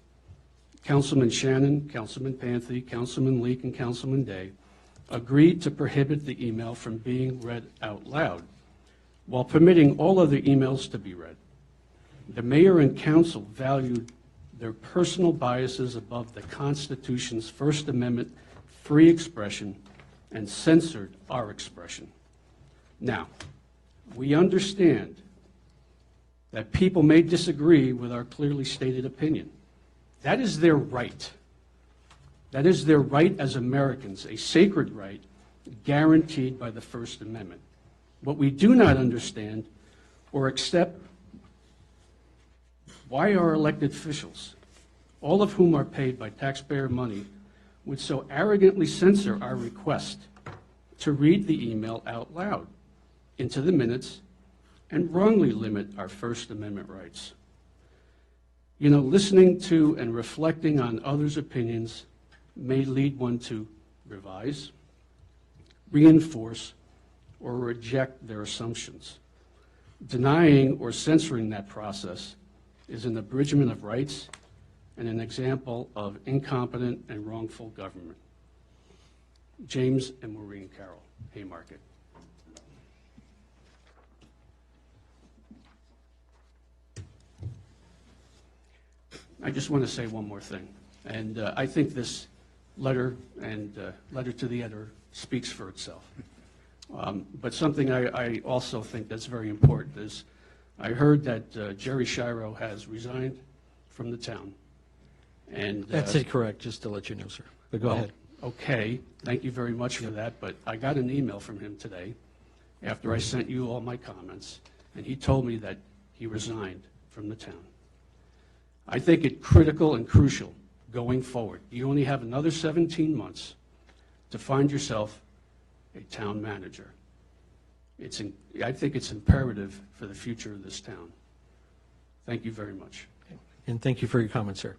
Councilman Shannon, Councilman Panthy, Councilman Leake, and Councilman Day agreed to prohibit the email from being read out loud, while permitting all other emails to be read. The mayor and council valued their personal biases above the Constitution's First Amendment free expression and censored our expression. Now, we understand that people may disagree with our clearly stated opinion. That is their right. That is their right as Americans, a sacred right guaranteed by the First Amendment. What we do not understand or accept, why our elected officials, all of whom are paid by taxpayer money, would so arrogantly censor our request to read the email out loud into the minutes and wrongly limit our First Amendment rights. You know, listening to and reflecting on others' opinions may lead one to revise, reinforce, or reject their assumptions. Denying or censoring that process is an abridgment of rights and an example of incompetent and wrongful government. James and Maureen Carroll, Haymarket. I just want to say one more thing, and I think this letter and letter to the editor speaks for itself. But something I also think that's very important is I heard that Jerry Shiro has resigned from the town. And That's incorrect, just to let you know, sir. But go ahead. Okay, thank you very much for that, but I got an email from him today after I sent you all my comments, and he told me that he resigned from the town. I think it's critical and crucial going forward. You only have another 17 months to find yourself a town manager. I think it's imperative for the future of this town. Thank you very much. And thank you for your comments, sir.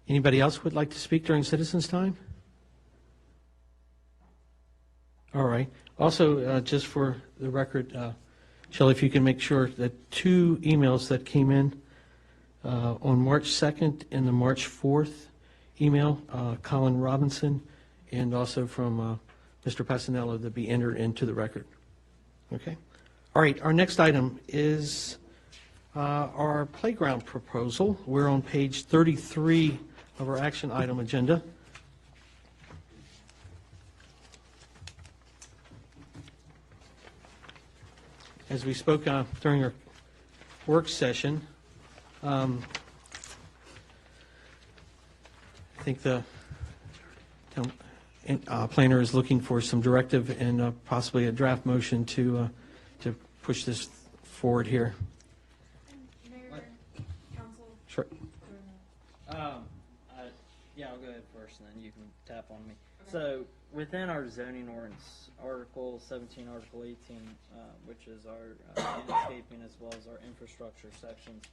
Anybody else would like to speak during citizens' time? All right. Also, just for the record, Shelley, if you can make sure that 2 emails that came in on March 2nd and the March 4th email, Colin Robinson, and also from Mr. Passanello, that be entered into the record. Okay? All right, our next item is our playground proposal. We're on page 33 of our action item agenda. As we spoke during our work session, I think the planner is looking for some directive and possibly a draft motion to push this forward here. Mayor, council, Sure. Yeah, I'll go ahead first, and then you can tap on me. So, within our zoning ordinance, Article 17, Article 18, which is our landscaping as well as our infrastructure sections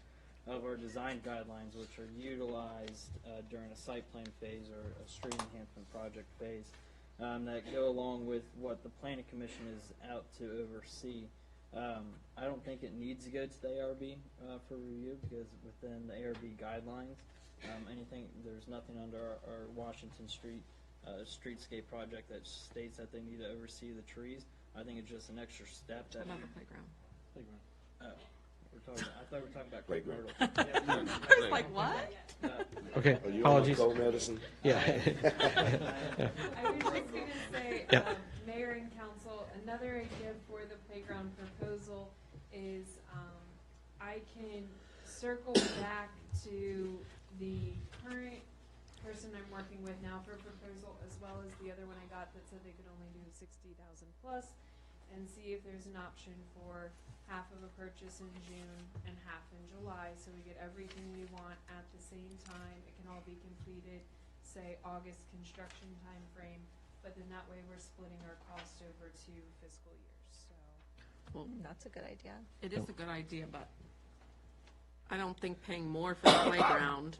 of our design guidelines, which are utilized during a site plan phase or a street enhancement project phase, that go along with what the planning commission is out to oversee. I don't think it needs to go to the ARB for review, because within the ARB guidelines, there's nothing under our Washington Street streetscape project that states that they need to oversee the trees. I think it's just an extra step that. Another playground. Oh, I thought we were talking about Playground. Myrtle. I was like, what? Okay, Are you apologies. on cold medicine? Yeah. I was just going to say, Yeah. Mayor and council, another idea for the playground proposal is I can circle back to the current person I'm working with now for a proposal, as well as the other one I got that said they could only do 60,000 plus, and see if there's an option for half of a purchase in June and half in July, so we get everything we want at the same time. It can all be completed, say, August construction time frame, but then that way we're splitting our cost over 2 fiscal years, so. Well, That's a good idea. it is a good idea, but I don't think paying more for the playground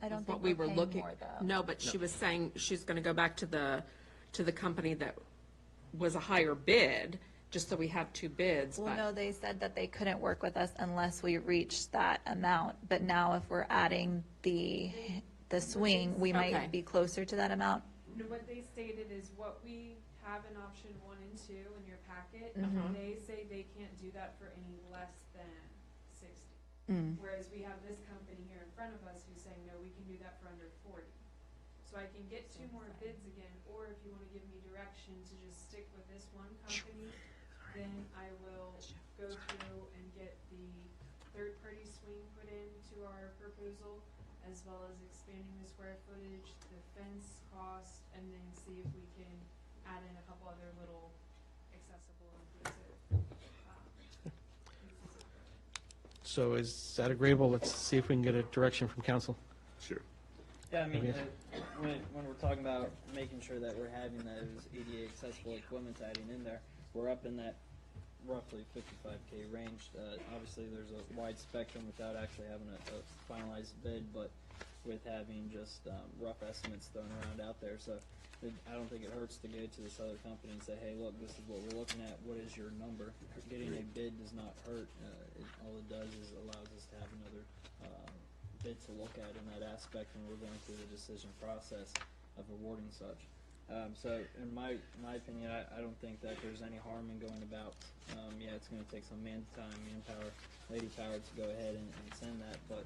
I don't is think what we we're were paying looking. more, though. No, but she was saying she's going to go back to the company that was a higher bid, just so we have 2 bids. Well, but no, they said that they couldn't work with us unless we reached that amount. But now if we're adding the swing, we Okay. might be closer to that amount. No, what they stated is what we have in option 1 and 2 in your packet, they say they can't do that for any less than 60. Whereas we have this company here in front of us who's saying, no, we can do that for under 40. So I can get 2 more bids again, or if you want to give me direction to just stick with this one company, then I will go through and get the third-party swing put into our proposal, as well as expanding the square footage, the fence cost, and then see if we can add in a couple other little accessible inclusive pieces of equipment. So is that agreeable? Let's see if we can get a direction from council. Sure. Yeah, I mean, Okay. when we're talking about making sure that we're having those ADA accessible equipment adding in there, we're up in that roughly 55K range. Obviously, there's a wide spectrum without actually having a finalized bid, but with having just rough estimates thrown around out there. So I don't think it hurts to go to this other company and say, hey, look, this is what we're looking at. What is your number? Getting a bid does not hurt. All it does is allows us to have another bid to look at in that aspect when we're going through the decision process of awarding such. So in my opinion, I don't think that there's any harm in going about. Yeah, it's going to take some manpower, lady power to go ahead and send that, but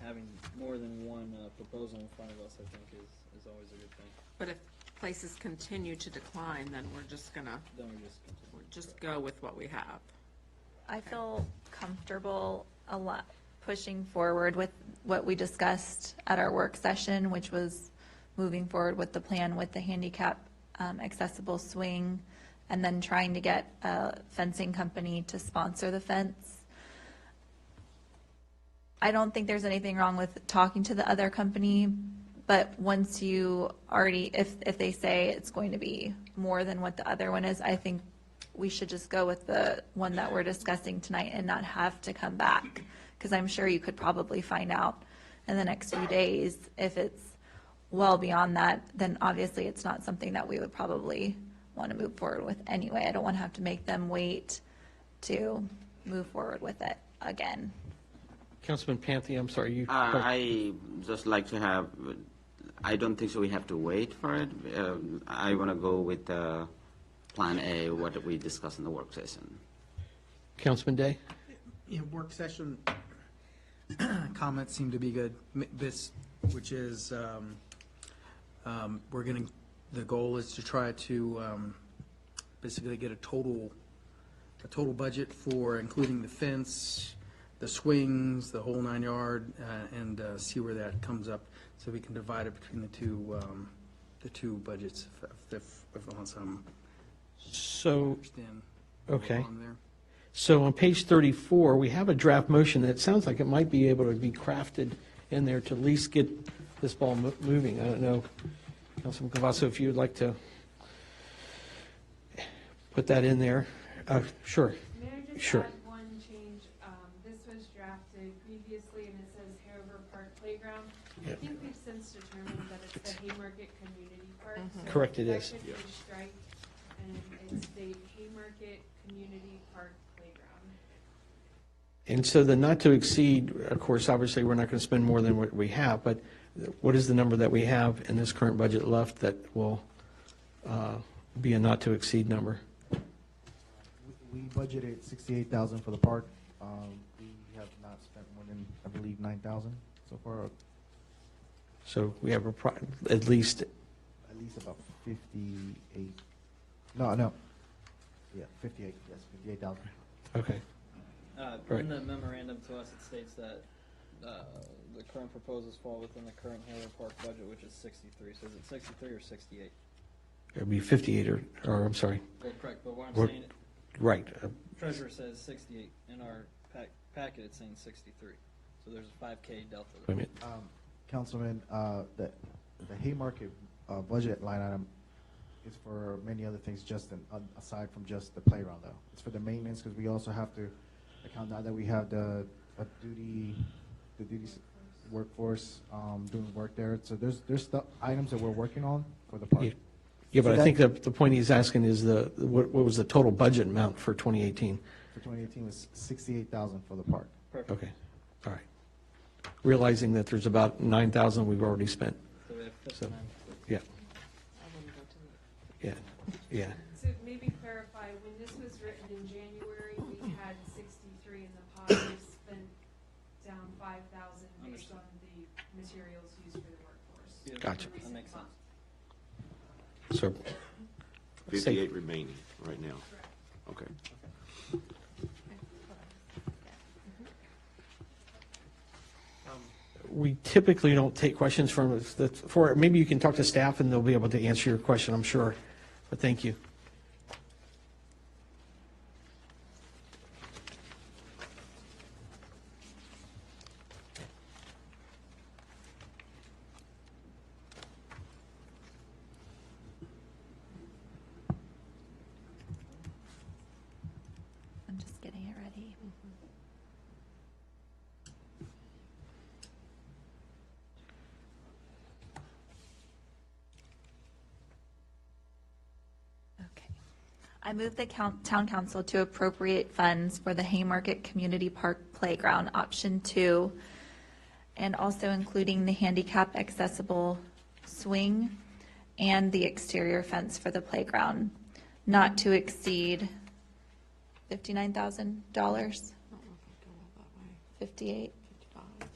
having more than one proposal in front of us, I think, is always a good thing. But if places continue to decline, then we're just going to Then we just continue. just go with what we have. I feel comfortable a lot pushing forward with what we discussed at our work session, which was moving forward with the plan with the handicap accessible swing, and then trying to get a fencing company to sponsor the fence. I don't think there's anything wrong with talking to the other company, but once you already, if they say it's going to be more than what the other one is, I think we should just go with the one that we're discussing tonight and not have to come back. Because I'm sure you could probably find out in the next few days if it's well beyond that, then obviously it's not something that we would probably want to move forward with anyway. I don't want to have to make them wait to move forward with it again. Councilman Panthy, I'm sorry, you. I just like to have, I don't think so we have to wait for it. I want to go with Plan A, what we discussed in the work session. Councilman Day? In work session, comments seem to be good. This, which is, we're getting, the goal is to try to basically get a total budget for including the fence, the swings, the whole 9 yard, and see where that comes up, so we can divide it between the the two budgets, if once I'm So, understand. okay. on there. So on page 34, we have a draft motion that sounds like it might be able to be crafted in there to at least get this ball moving. I don't know, Councilman Cavasso, if you'd like to put that in there. Sure. May I just Sure. add one change? This was drafted previously and it says Hanover Park Playground. I think we've since determined that it's the Haymarket Community Park. So Correct, it that is. should be striked, and it's the Haymarket Community Park Playground. And so the not to exceed, of course, obviously, we're not going to spend more than what we have, but what is the number that we have in this current budget left that will be a not to exceed number? We budgeted 68,000 for the park. We have not spent more than, I believe, 9,000 so far. So we have at least, About 58. No. Yeah, 58. Yes, 58,000. okay. Right. In the memorandum to us, it states that the current proposals fall within the current Hanover Park budget, which is 63. So is it 63 or 68? It'd be 58 or I'm sorry. Well, correct, but what I'm We're- saying, Right. treasurer says 68. In our packet, it's saying 63. So there's a 5K delta Wait a there. minute. Councilman, the Haymarket budget line item is for many other things, just aside from just the playground, though. It's for the maintenance, because we also have to account now that we have the duty workforce doing work there. So there's the items that we're working on for the park. Yeah, but So I think that- the point he's asking is what was the total budget amount for 2018? For 2018 was 68,000 for the park. Perfect. Okay, all right. Realizing that there's about 9,000 we've already spent. So we have So, 59. yeah. Yeah, yeah. So maybe clarify, when this was written in January, we had 63 in the pot. We've spent down 5,000 based Understood. on the materials used for the workforce. Yeah, Gotcha. That makes sense. So, 58 remaining right now. Okay. we typically don't take questions from, maybe you can talk to staff and they'll be able to answer your question, I'm sure. But thank you. I'm just getting it ready. Okay. I move the town council to appropriate funds for the Haymarket Community Park Playground, option 2, and also including the handicap accessible swing and the exterior fence for the playground, not to exceed $59,000, 58,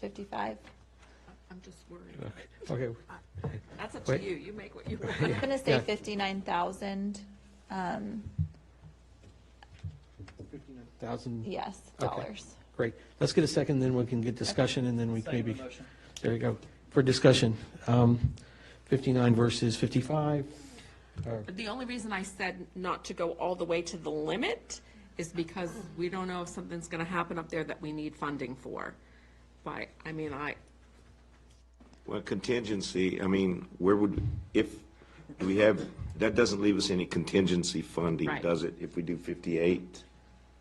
55. I'm just worried. Okay. That's up to Wait. you. You make what you I'm want. going to say Yeah. 59,000, 1,000? yes, Okay. dollars. Great. Let's get a second, then we can get discussion, and then we Second maybe, motion. there you go. For discussion, 59 versus 55? Or- The only reason I said not to go all the way to the limit is because we don't know if something's gonna happen up there that we need funding for. But, I mean, Well, contingency, I mean, where would, if we have, that doesn't leave us any contingency funding, Right. does it, if we do 58?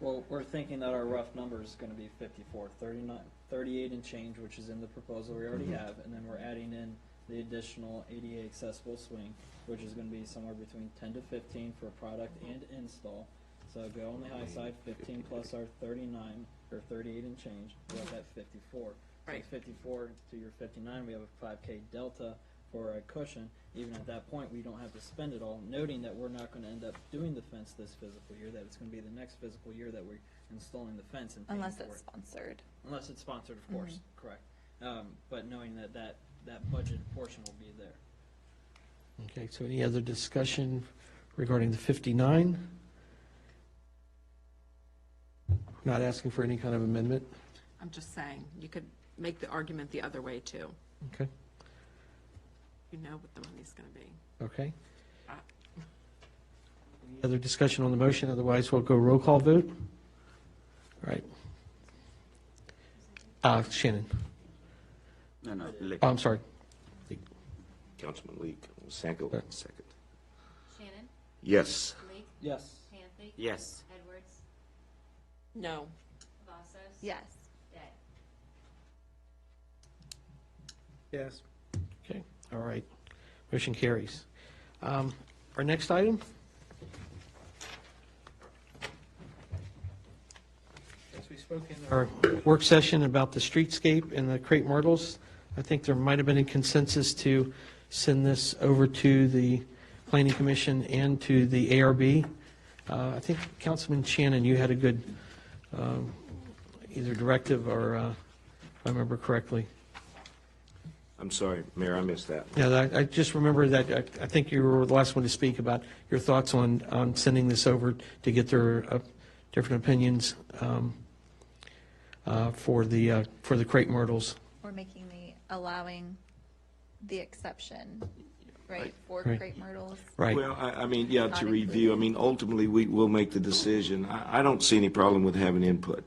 Well, we're thinking that our rough number is gonna be 54, 39, 38 and change, which is in the proposal we already have, and then we're adding in the additional ADA accessible swing, which is gonna be somewhere between 10 to 15 for product and install. So go on the high side, 15 plus our 39, or 38 and change, we're up at 54. So Right. 54 to your 59, we have a 5K delta for a cushion. Even at that point, we don't have to spend it all, noting that we're not gonna end up doing the fence this physical year, that it's gonna be the next physical year that we're installing the fence and paying Unless for it's it. sponsored. Unless it's sponsored, of course, correct. But knowing that budget portion will be there. Okay, so any other discussion regarding the 59? Not asking for any kind of amendment? I'm just saying, you could make the argument the other way too. Okay. you know what the money's going to be. Okay. Any other discussion on the motion? Otherwise, we'll go roll call vote. All right. Shannon. No, Oh, I'm sorry. Councilman Leak, second. Second. Shannon? Yes. Blake? Yes. Cantley? Yes. Edwards? No. Cavazos? Yes. Day? Yes. Okay, all right. Motion carries. Our next item? As we spoke in our work session about the streetscape and the crepe myrtles, I think there might have been a consensus to send this over to the Planning Commission and to the ARB. I think Councilman Shannon, you had a good either directive or, if I remember correctly. I'm sorry, Mayor, I missed that. Yeah, I just remember that, I think you were the last one to speak about your thoughts on sending this over to get their different opinions for the crepe myrtles. We're allowing the exception, right, for Right. crepe myrtles. Right. Well, I mean, yeah, Not to review, I mean, ultimately, we will make the decision. I don't see any problem with having input.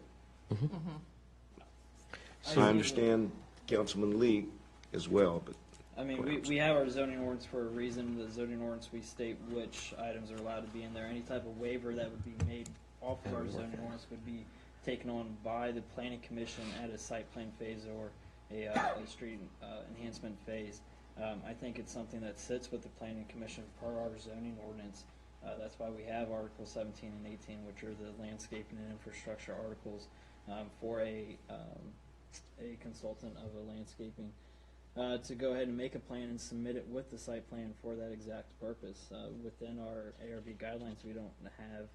So I understand Councilman Lee as well, but. I mean, we have our zoning ordinance for a reason. The zoning ordinance, we state which items are allowed to be in there. Any type of waiver that would be made off of our zoning ordinance would be taken on by the planning commission at a site plan phase or a street enhancement phase. I think it's something that sits with the planning commission per our zoning ordinance. That's why we have Article 17 and 18, which are the landscaping and infrastructure articles for a consultant of a landscaping to go ahead and make a plan and submit it with the site plan for that exact purpose. Within our ARB guidelines, we don't have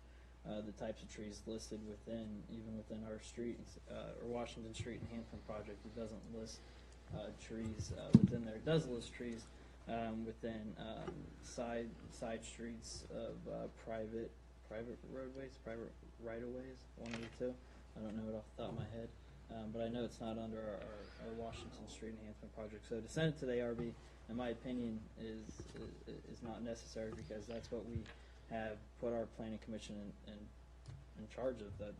the types of trees listed even within our street or Washington Street Enhancement Project. It doesn't list trees within there. It does list trees within side streets of private roadways, private right-of-ways, one of the two. I don't know it off the top of my head. But I know it's not under our Washington Street Enhancement Project. So to send it to the ARB, in my opinion, is not necessary because that's what we have put our planning commission in charge of. That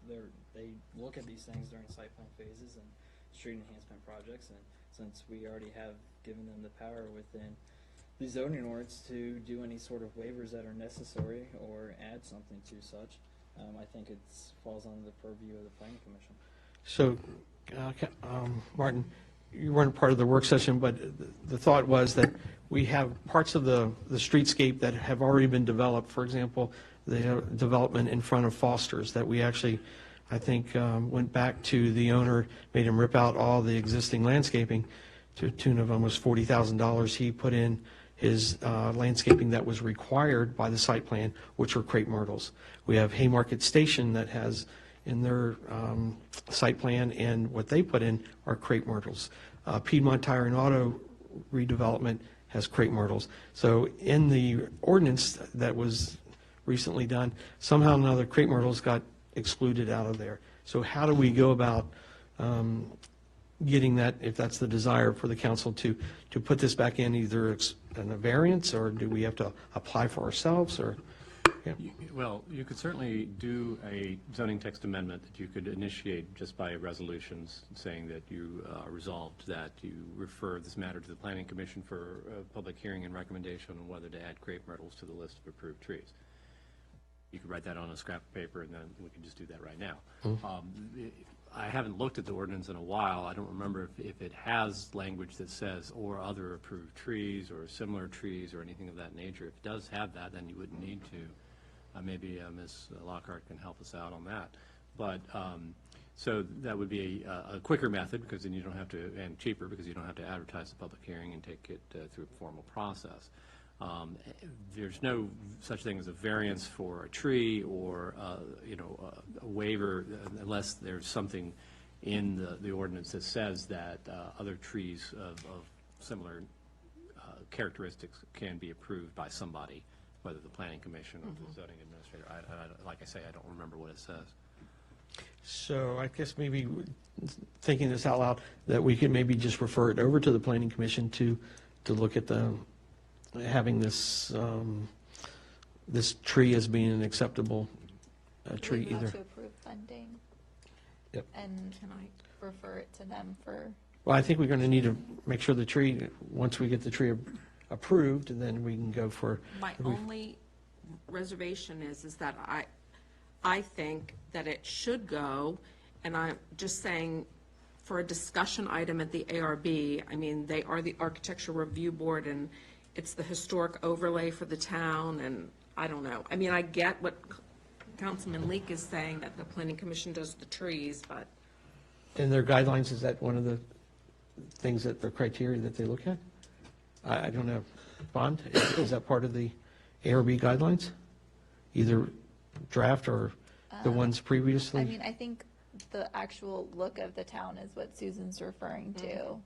they look at these things during site plan phases and street enhancement projects. And since we already have given them the power within the zoning ordinance to do any sort of waivers that are necessary or add something to such, I think it falls under the purview of the planning commission. So, Martin, you weren't part of the work session, but the thought was that we have parts of the streetscape that have already been developed. For example, the development in front of Foster's that we actually, I think, went back to the owner, made him rip out all the existing landscaping to a tune of almost $40,000. He put in his landscaping that was required by the site plan, which were crepe myrtles. We have Haymarket Station that has in their site plan, and what they put in are crepe myrtles. Piedmont Tire and Auto redevelopment has crepe myrtles. So in the ordinance that was recently done, somehow or another crepe myrtles got excluded out of there. So how do we go about getting that, if that's the desire for the council, to put this back in either in a variance, or do we have to apply for ourselves, or? Yeah. Well, you could certainly do a zoning text amendment that you could initiate just by resolutions saying that you resolved that you refer this matter to the Planning Commission for a public hearing and recommendation on whether to add crepe myrtles to the list of approved trees. You could write that on a scrap of paper, and then we can just do that right now. I haven't looked at the ordinance in a while. I don't remember if it has language that says or other approved trees or similar trees or anything of that nature. If it does have that, then you wouldn't need to. Maybe Ms. Lockhart can help us out on that. But so that would be a quicker method, because then you don't have to, and cheaper because you don't have to advertise the public hearing and take it through a formal process. There's no such thing as a variance for a tree or a waiver unless there's something in the ordinance that says that other trees of similar characteristics can be approved by somebody, whether the planning commission or the zoning administrator. Like I say, I don't remember what it says. So I guess maybe thinking this out loud, that we could maybe just refer it over to the planning commission to look at the having this, this tree as being an acceptable tree We want either. to approve funding. Yep. And refer it to them for, Well, I think we're going to need to make sure the tree, once we get the tree approved, then we can go for. My only reservation is that I think that it should go, and I'm just saying, for a discussion item at the ARB, I mean, they are the Architecture Review Board, and it's the historic overlay for the town, and I don't know. I mean, I get what Councilman Leak is saying, that the Planning Commission does the trees, but In their guidelines, is that one of the things that, the criteria that they look at? I don't know. Bond, is that part of the ARB guidelines? Either draft or the ones previously? I mean, I think the actual look of the town is what Susan's referring to.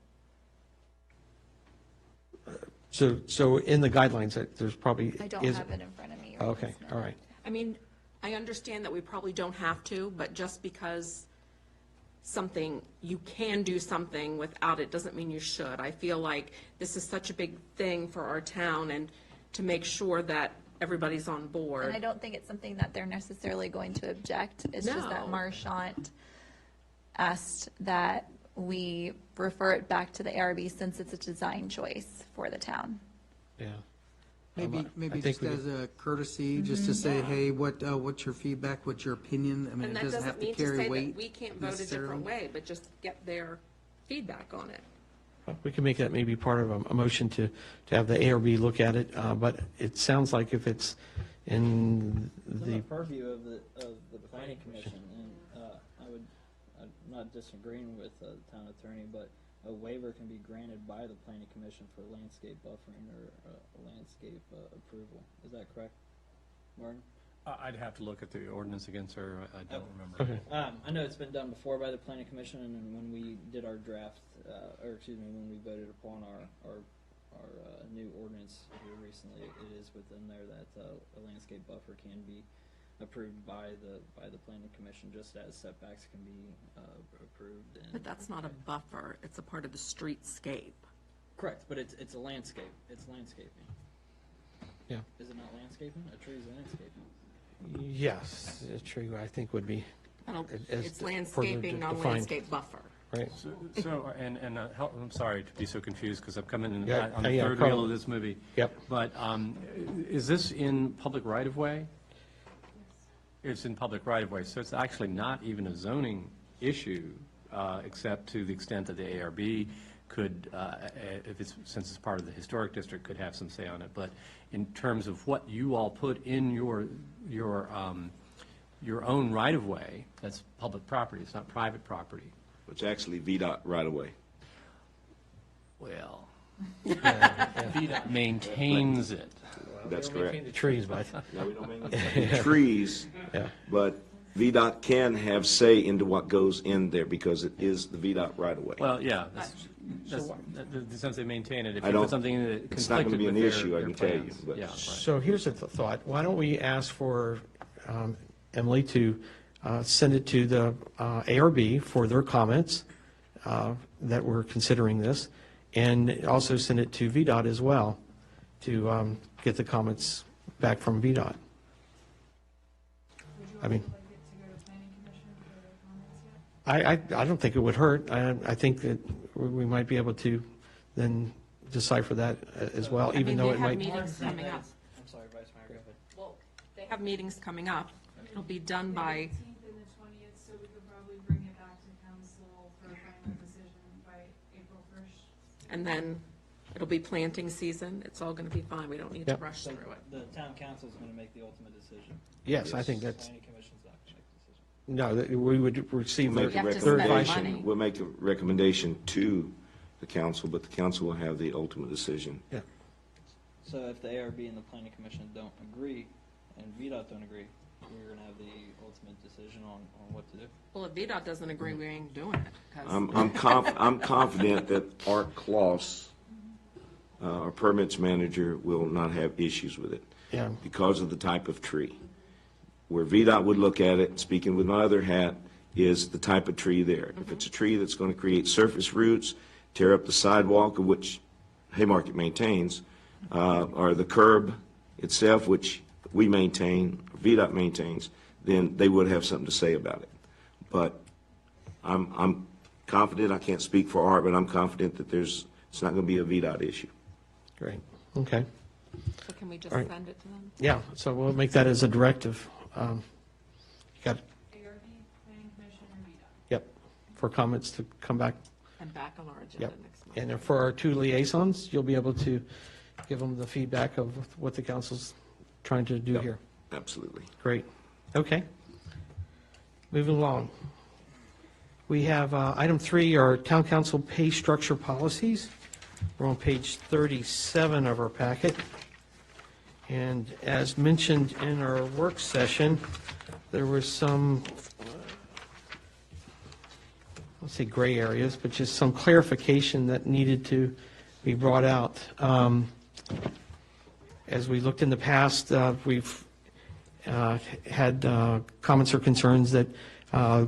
So in the guidelines, there's probably. I don't have it in front of me. right Okay, this minute. all right. I mean, I understand that we probably don't have to, but just because something, you can do something without it doesn't mean you should. I feel like this is such a big thing for our town, and to make sure that everybody's on board. And I don't think it's something that they're necessarily going to object. It's just that No. Marchant asked that we refer it back to the ARB since it's a design choice for the town. Yeah. Maybe, I maybe think just we- as a courtesy, just to say, hey, what's your feedback, what's your opinion? I mean, And it that doesn't have doesn't to mean to carry say weight that we can't vote a necessarily. different way, but just get their feedback on it. We can make that maybe part of a motion to have the ARB look at it, but it sounds like if it's in It's in the, the purview of the planning commission, and I'm not disagreeing with the town attorney, but a waiver can be granted by the planning commission for landscape buffering or a landscape approval. Is that correct, Martin? I'd have to look at the ordinance again, sir. I don't remember. Okay. I know it's been done before by the planning commission, and then when we did our draft, or excuse me, when we voted upon our new ordinance here recently, it is within there that a landscape buffer can be approved by the planning commission, just as setbacks can be approved. And But that's not a buffer, it's a part of the streetscape. correct, but it's a landscape. It's landscaping. yeah, Is it not landscaping? A tree is landscaping. yes, a tree, I think would be. as It's further landscaping, defined. non-landscape buffer. Right. So, I'm sorry to be so confused, because I'm coming in Yeah, on the yeah, third Carl. reel of this movie. Yep. But is this in public right-of-way? It's in public right-of-way, so it's actually not even a zoning issue, except to the extent that the ARB could, if it's, since it's part of the historic district, could have some say on it. But in terms of what you all put in your own right-of-way, that's public property, it's not private property. It's actually VDOT right away. Well, VDOT maintains it. That's Maintain correct. the trees, but. No, we don't maintain the trees, Yeah. but VDOT can have say into what goes in there because it is the VDOT right away. Well, yeah, since they maintain it, if I you don't- put something in that it's not gonna conflicted be with an their issue, I can tell you, plans. but- Yeah, right. So here's a thought. Why don't we ask for Emily to send it to the ARB for their comments that we're considering this, and also send it to VDOT as well to get the comments back from VDOT. I mean, I don't think it would hurt. I think that we might be able to then decipher that as well, I even mean, though they it have might. meetings coming up. I'm sorry, Vice Mayor, go ahead. Well, they have meetings coming up. It'll be done by, 18th and the 20th, so we could probably bring it back to council for a final decision by April 1st. and then it'll be planting season. It's all going to be fine. We don't need to Yep. rush So through it. the town council is going to make the ultimate decision. Yes, I think that's, Planning commission's not going to make the decision. no, that we would receive We'll their make a have to their spend advice. money. recommendation, we'll make a recommendation to the council, but the council will have the ultimate decision. Yeah. So if the ARB and the planning commission don't agree, and VDOT don't agree, we're going to have the ultimate decision on what to do. Well, if VDOT doesn't agree, we ain't doing it. 'cause- I'm confident that Art Kloss, our permits manager, will not have issues with it. Yeah. Because of the type of tree. Where VDOT would look at it, speaking with my other hat, is the type of tree there. If it's a tree that's going to create surface roots, tear up the sidewalk, of which Haymarket maintains, or the curb itself, which we maintain, VDOT maintains, then they would have something to say about it. But I'm confident, I can't speak for Art, but I'm confident that it's not going to be a VDOT issue. Great, okay. So can we just All right. send it to them? Yeah, so we'll make that as a directive. You got, ARB, Planning Commission, and VDOT. yep, for comments to come back. And back on our agenda Yep. next month. And then for our two liaisons, you'll be able to give them the feedback of what the council's trying to do Yep. here. Absolutely. Great, okay. Moving along. We have item 3, our town council pay structure policies. We're on page 37 of our packet. And as mentioned in our work session, there was some, let's say gray areas, but just some clarification that needed to be brought out. As we looked in the past, we've had comments or concerns that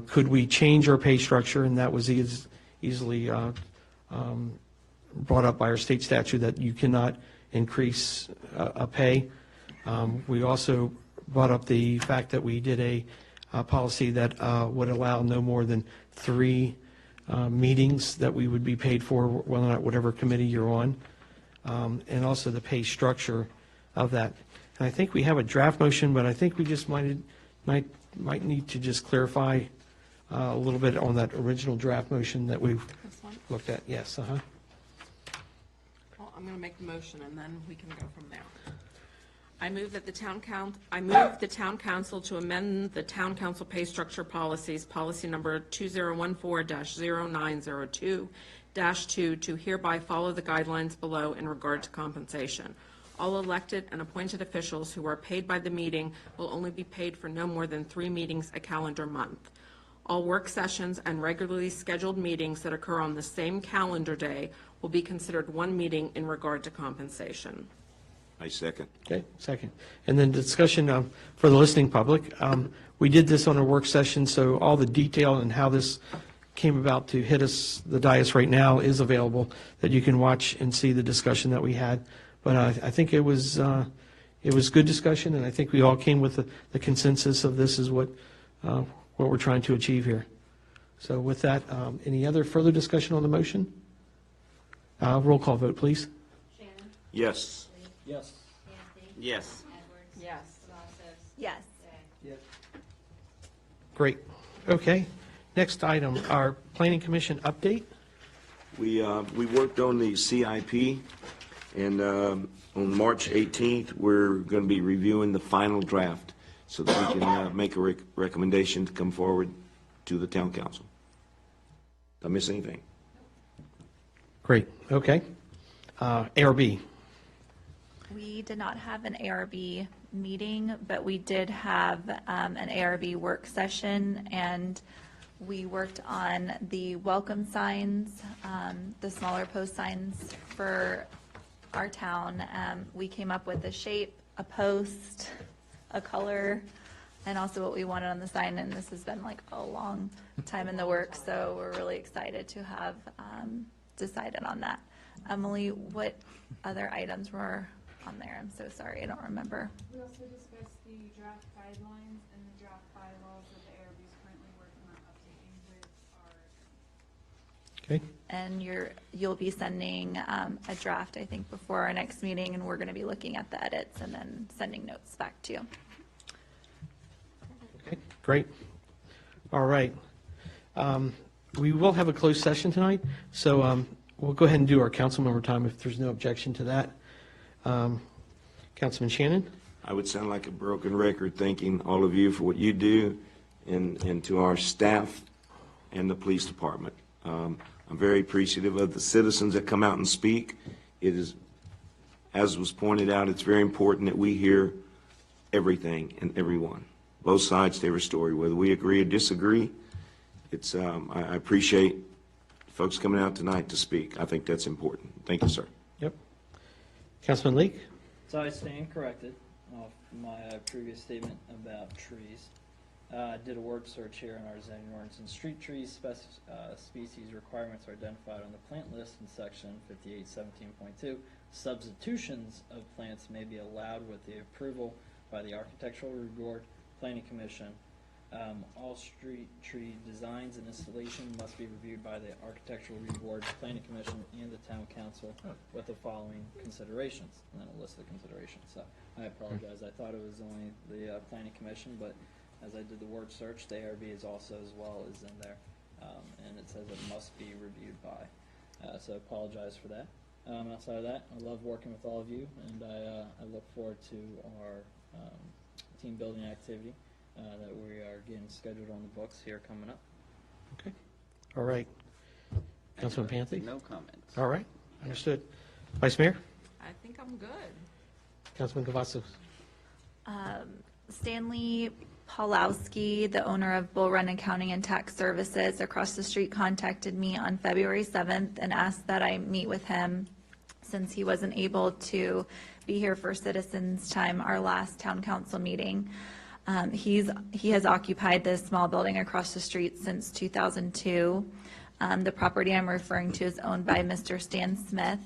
could we change our pay structure, and that was easily brought up by our state statute that you cannot increase a pay. We also brought up the fact that we did a policy that would allow no more than 3 meetings that we would be paid for, whether or not whatever committee you're on, and also the pay structure of that. And I think we have a draft motion, but I think we just might need to just clarify a little bit on that original draft motion that we've This one? looked at. Yes, Well, I'm going to make the motion, and then we can go from there. I move the town council to amend the town council pay structure policies, policy number 2014-0902-2, to hereby follow the guidelines below in regard to compensation. All elected and appointed officials who are paid by the meeting will only be paid for no more than 3 meetings a calendar month. All work sessions and regularly scheduled meetings that occur on the same calendar day will be considered one meeting in regard to compensation. I second. Okay, second. And then discussion for the listening public. We did this on a work session, so all the detail and how this came about to hit us, the dais right now, is available, that you can watch and see the discussion that we had. But I think it was good discussion, and I think we all came with the consensus of this is what we're trying to achieve here. So with that, any other further discussion on the motion? Roll call vote, please. Yes. Yes. Yes. Yes. Yes. Great. Okay. Next item, our Planning Commission update. We worked on the CIP, and on March 18th, we're going to be reviewing the final draft so that we can make a recommendation to come forward to the town council. Did I miss anything? Great. Okay. ARB. We did not have an ARB meeting, but we did have an ARB work session, and we worked on the welcome signs, the smaller post signs for our town. We came up with a shape, a post, a color, and also what we wanted on the sign, and this has been like a long time in the works, so we're really excited to have decided on that. Emily, what other items were on there? I'm so sorry, I don't remember. We also discussed the draft guidelines and the draft bylaws that the ARB is currently working on updating with our. Okay. And you'll be sending a draft, I think, before our next meeting, and we're going to be looking at the edits and then sending notes back to you. Okay, great. All right. We will have a closed session tonight, so we'll go ahead and do our council member time if there's no objection to that. Councilman Shannon? I would sound like a broken record thanking all of you for what you do and to our staff and the police department. I'm very appreciative of the citizens that come out and speak. It is, as was pointed out, it's very important that we hear everything and everyone, both sides to every story, whether we agree or disagree. It's, I appreciate folks coming out tonight to speak. I think that's important. Thank you, sir. Yep. Councilman Leake? So I stand corrected off my previous statement about trees. Did a word search here in our zoning ordinance, and street trees species requirements are identified on the plant list in section 5817.2 Substitutions of plants may be allowed with the approval by the Architectural Review Board, Planning Commission. All street tree designs and installation must be reviewed by the Architectural Review Board, Planning Commission, and the Town Council with the following considerations, and then a list of considerations. So I apologize, I thought it was only the Planning Commission, but as I did the word search, the ARB is also as well as in there, and it says it must be reviewed by. So I apologize for that. Outside of that, I love working with all of you, and I look forward to our team building activity that we are getting scheduled on the books here coming up. Okay. All right. Councilman Panthy? No comments. All right, understood. Vice Mayor? I think I'm good. Councilman Cavazos? Stanley Paulowski, the owner of Bull Run Accounting and Tax Services across the street, contacted me on February 7th and asked that I meet with him since he wasn't able to be here for Citizens Time, our last town council meeting. He has occupied this small building across the street since 2002. The property I'm referring to is owned by Mr. Stan Smith.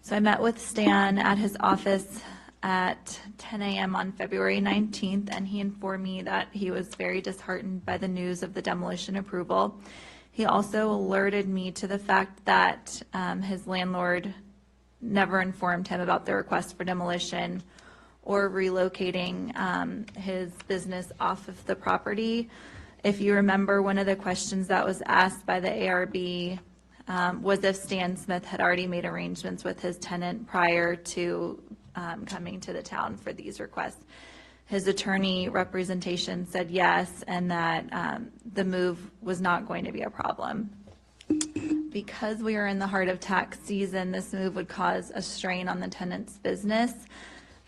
So I met with Stan at his office at 10 a.m. on February 19th, and he informed me that he was very disheartened by the news of the demolition approval. He also alerted me to the fact that his landlord never informed him about the request for demolition or relocating his business off of the property. If you remember, one of the questions that was asked by the ARB was if Stan Smith had already made arrangements with his tenant prior to coming to the town for these requests. His attorney representation said yes, and that the move was not going to be a problem. Because we are in the heart of tax season, this move would cause a strain on the tenant's business.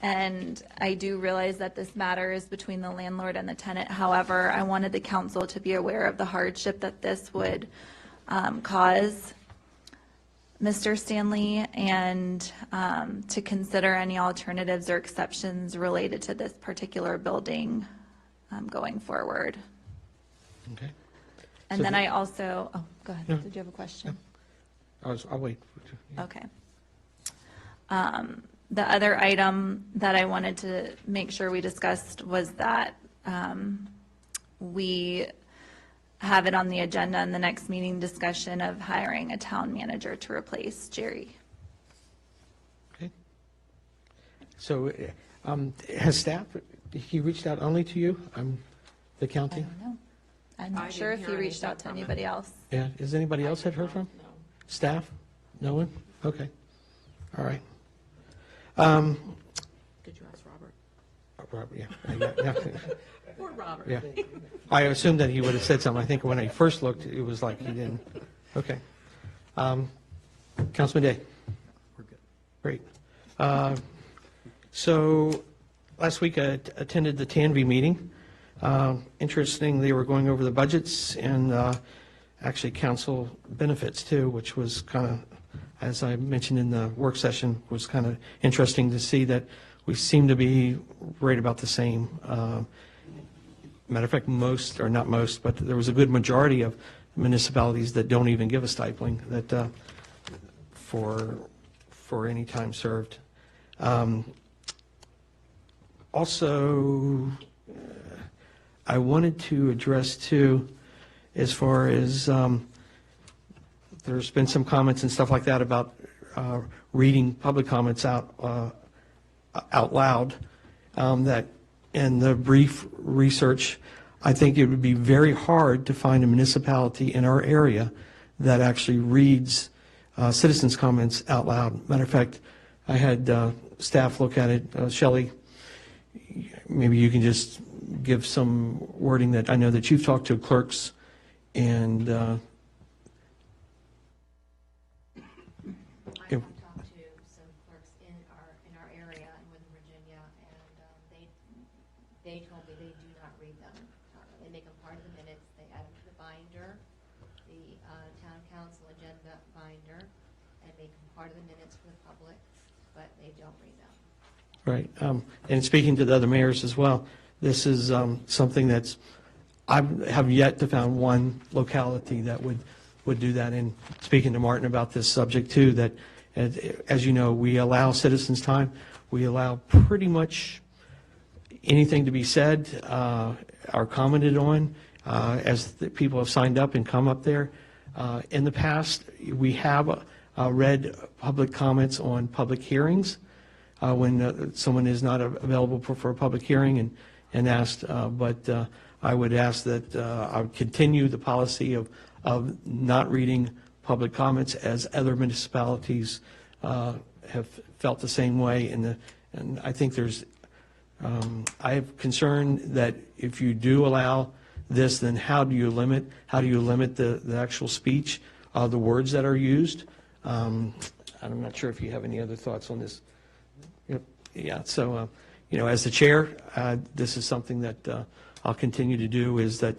And I do realize that this matter is between the landlord and the tenant. However, I wanted the council to be aware of the hardship that this would cause Mr. Stanley, and to consider any alternatives or exceptions related to this particular building going forward. Okay. And So then the- I also, oh, go ahead. No. Did you have a question? I'll wait. Okay. The other item that I wanted to make sure we discussed was that we have it on the agenda in the next meeting discussion of hiring a town manager to replace Jerry. Okay. So has staff, he reached out only to you, the I county? don't know. I'm I not sure didn't if he hear reached anything out to from him. anybody else. Yeah, is anybody else had heard from? No. Staff? No one? Okay. All right. Did you ask Robert? Robert, yeah. Poor Robert. Yeah. I assumed that he would have said something. I think when I first looked, it was like he didn't. Okay. Councilman Day? We're good. Great. So last week I attended the TANV meeting. Interesting, they were going over the budgets and actually council benefits too, which was kind of, as I mentioned in the work session, was kind of interesting to see that we seem to be right about the same. Matter of fact, most, or not most, but there was a good majority of municipalities that don't even give a stipling that for any time served. Also, I wanted to address too, as far as there's been some comments and stuff like that about reading public comments out loud. That in the brief research, I think it would be very hard to find a municipality in our area that actually reads citizens' comments out loud. Matter of fact, I had staff look at it. Shelley, maybe you can just give some wording that I know that you've talked to clerks and I have talked to some clerks in our area in Northern Virginia, and they told me they do not read them. They make them part of the minutes, they add them to the binder, the town council agenda binder, and make them part of the minutes for the public, but they don't read them. right. And speaking to the other mayors as well, this is something that's, I have yet to found one locality that would do that. And speaking to Martin about this subject too, that As you know, we allow citizens time. We allow pretty much anything to be said or commented on as the people have signed up and come up there. In the past, we have read public comments on public hearings when someone is not available for a public hearing and asked, but I would ask that I would continue the policy of not reading public comments, as other municipalities have felt the same way. And I think I have concern that if you do allow this, then how do you limit the actual speech, the words that are used? I'm not sure if you have any other thoughts on this. Yep. Yeah, so, as the chair, this is something that I'll continue to do, is that,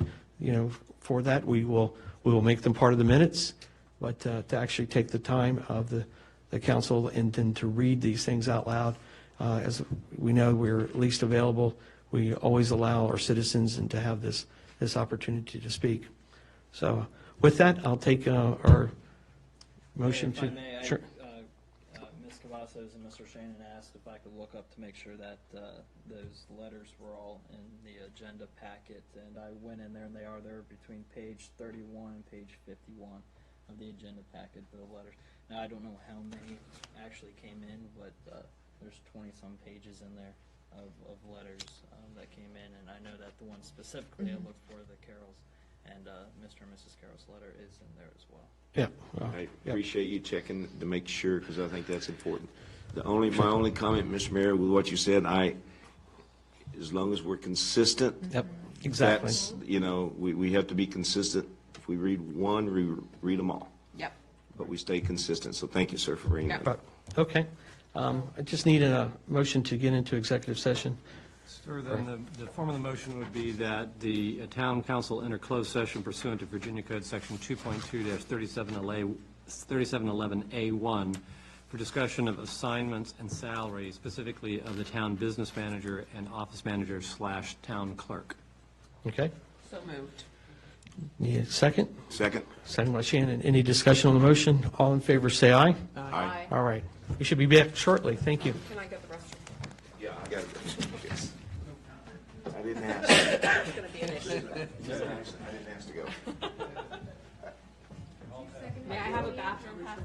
for that, we will make them part of the minutes, but to actually take the time of the council and then to read these things out loud. As we know, we're least available. We always allow our citizens and to have this opportunity to speak. So with that, I'll take our motion If to. I may, Sure. Ms. Cavazos and Mr. Shannon asked if I could look up to make sure that those letters were all in the agenda packet, and I went in there, and they are there between page 31 and page 51 of the agenda packet, the letters. Now, I don't know how many actually came in, but there's 20-some pages in there of letters that came in, and I know that the one specifically I looked for, the Carroll's, and Mr. and Mrs. Carroll's letter is in there as well. Yeah. Well, I appreciate you checking to make sure, because I think that's important. My only comment, Mr. Mayor, with what you said, as long as we're consistent. Yep, exactly. That's, we have to be consistent. If we read one, we read them all. Yep. But we stay consistent. So thank you, sir, for bringing that up. Okay. I just need a motion to get into executive session. Sir, then the form of the motion would be that the town council enter closed session pursuant to Virginia Code Section 2.2-3711A1 for discussion of assignments and salary, specifically of the town business manager and office manager / town clerk. Okay. So moved. Need a second? Second. Second by Shannon. Any discussion on the motion? All in favor, say aye. Aye. All right. We should be back shortly. Thank you. Can I get the restroom? Yeah, I got it. Yes. I didn't ask. It's going to be an issue. I didn't ask to go. May I have a bathroom pass?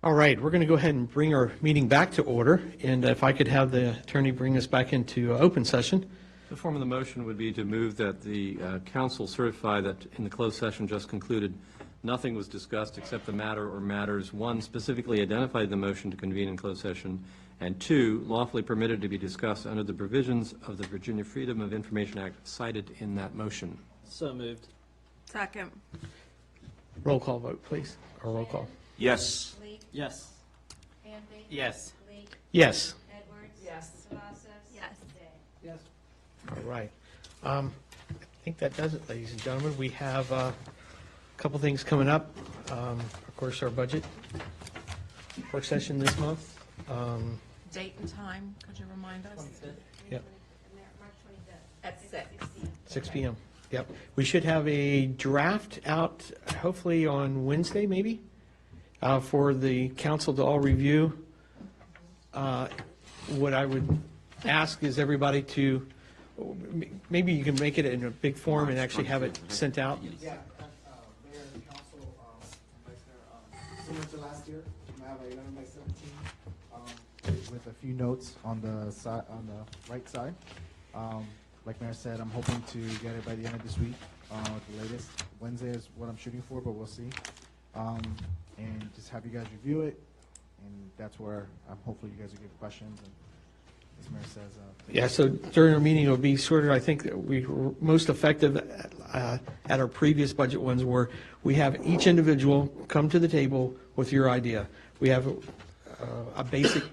All right, we're going to go ahead and bring our meeting back to order, and if I could have the attorney bring us back into open session. The form of the motion would be to move that the council certify that in the closed session just concluded, nothing was discussed except the matter or matters, one, specifically identified in the motion to convene in closed session, and two, lawfully permitted to be discussed under the provisions of the Virginia Freedom of Information Act cited in that motion. So moved. Second. Roll call vote, please, or roll call. Yes. Leak, Yes. Anthony? Yes. Leak, Yes. Edwards? Yes. Cavazos? Yes. Day. Yes. All right. I think that does it, ladies and gentlemen. We have a couple things coming up. Of course, our budget work session this month. Date and time, could you remind us? Yep, March 25th. At 6. 6 p.m. Yep. We should have a draft out hopefully on Wednesday, maybe, for the council to all review. What I would ask is everybody to, maybe you can make it in a big form and actually have it sent out. Yeah, Mayor and Council, Vice Mayor, similar to last year, we have a 11 by 17 with a few notes on the side, on the right side. Like Mayor said, I'm hoping to get it by the end of this week, at the latest. Wednesday is what I'm shooting for, but we'll see. And just have you guys review it, and that's where hopefully you guys will give questions. And as Mayor says, Yeah, so during our meeting, it would be sort of, I think, that we were most effective at our previous budget ones where we have each individual come to the table with your idea. We have a basic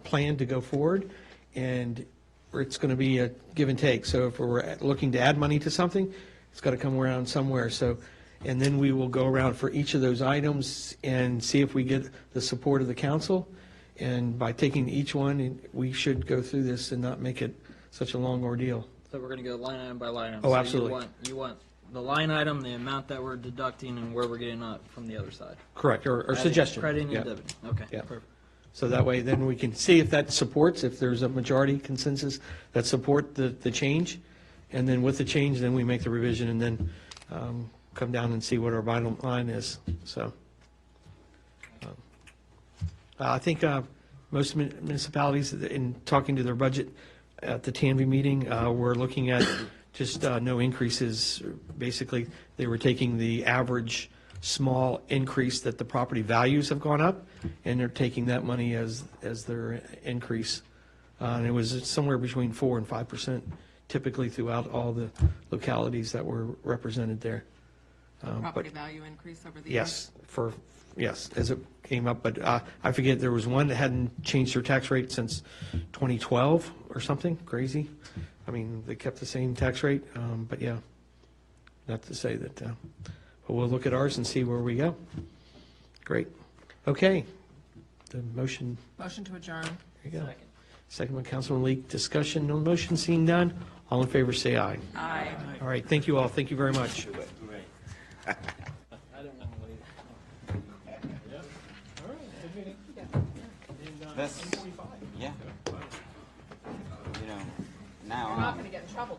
plan to go forward, and it's going to be a give and take. So if we're looking to add money to something, it's got to come around somewhere. So, and then we will go around for each of those items and see if we get the support of the council. And by taking each one, we should go through this and not make it such a long ordeal. So we're gonna go line item by line item. Oh, So absolutely. You want the line item, the amount that we're deducting, and where we're getting up from the other side. Correct, or Adding, suggestion. Crediting Yeah. and debiting. Okay, Yeah. perfect. So that way, then we can see if that supports, if there's a majority consensus that support the change. And then with the change, then we make the revision and then come down and see what our bottom line is. So I think most municipalities, in talking to their budget at the TANV meeting, were looking at just no increases. Basically, they were taking the average small increase that the property values have gone up, and they're taking that money as their increase. And it was somewhere between 4% and 5% typically throughout all the localities that were represented there. Property But value increase over the years? yes, yes, as it came up, but I forget, there was one that hadn't changed their tax rate since 2012 or something crazy. I mean, they kept the same tax rate, but yeah, not to say that, but we'll look at ours and see where we go. Great. Okay. The motion, Motion to adjourn. there you go. Second by Councilman Leak. Discussion on motion, seeing none. All in favor, say aye. Aye. All right, thank you all. Thank you very much.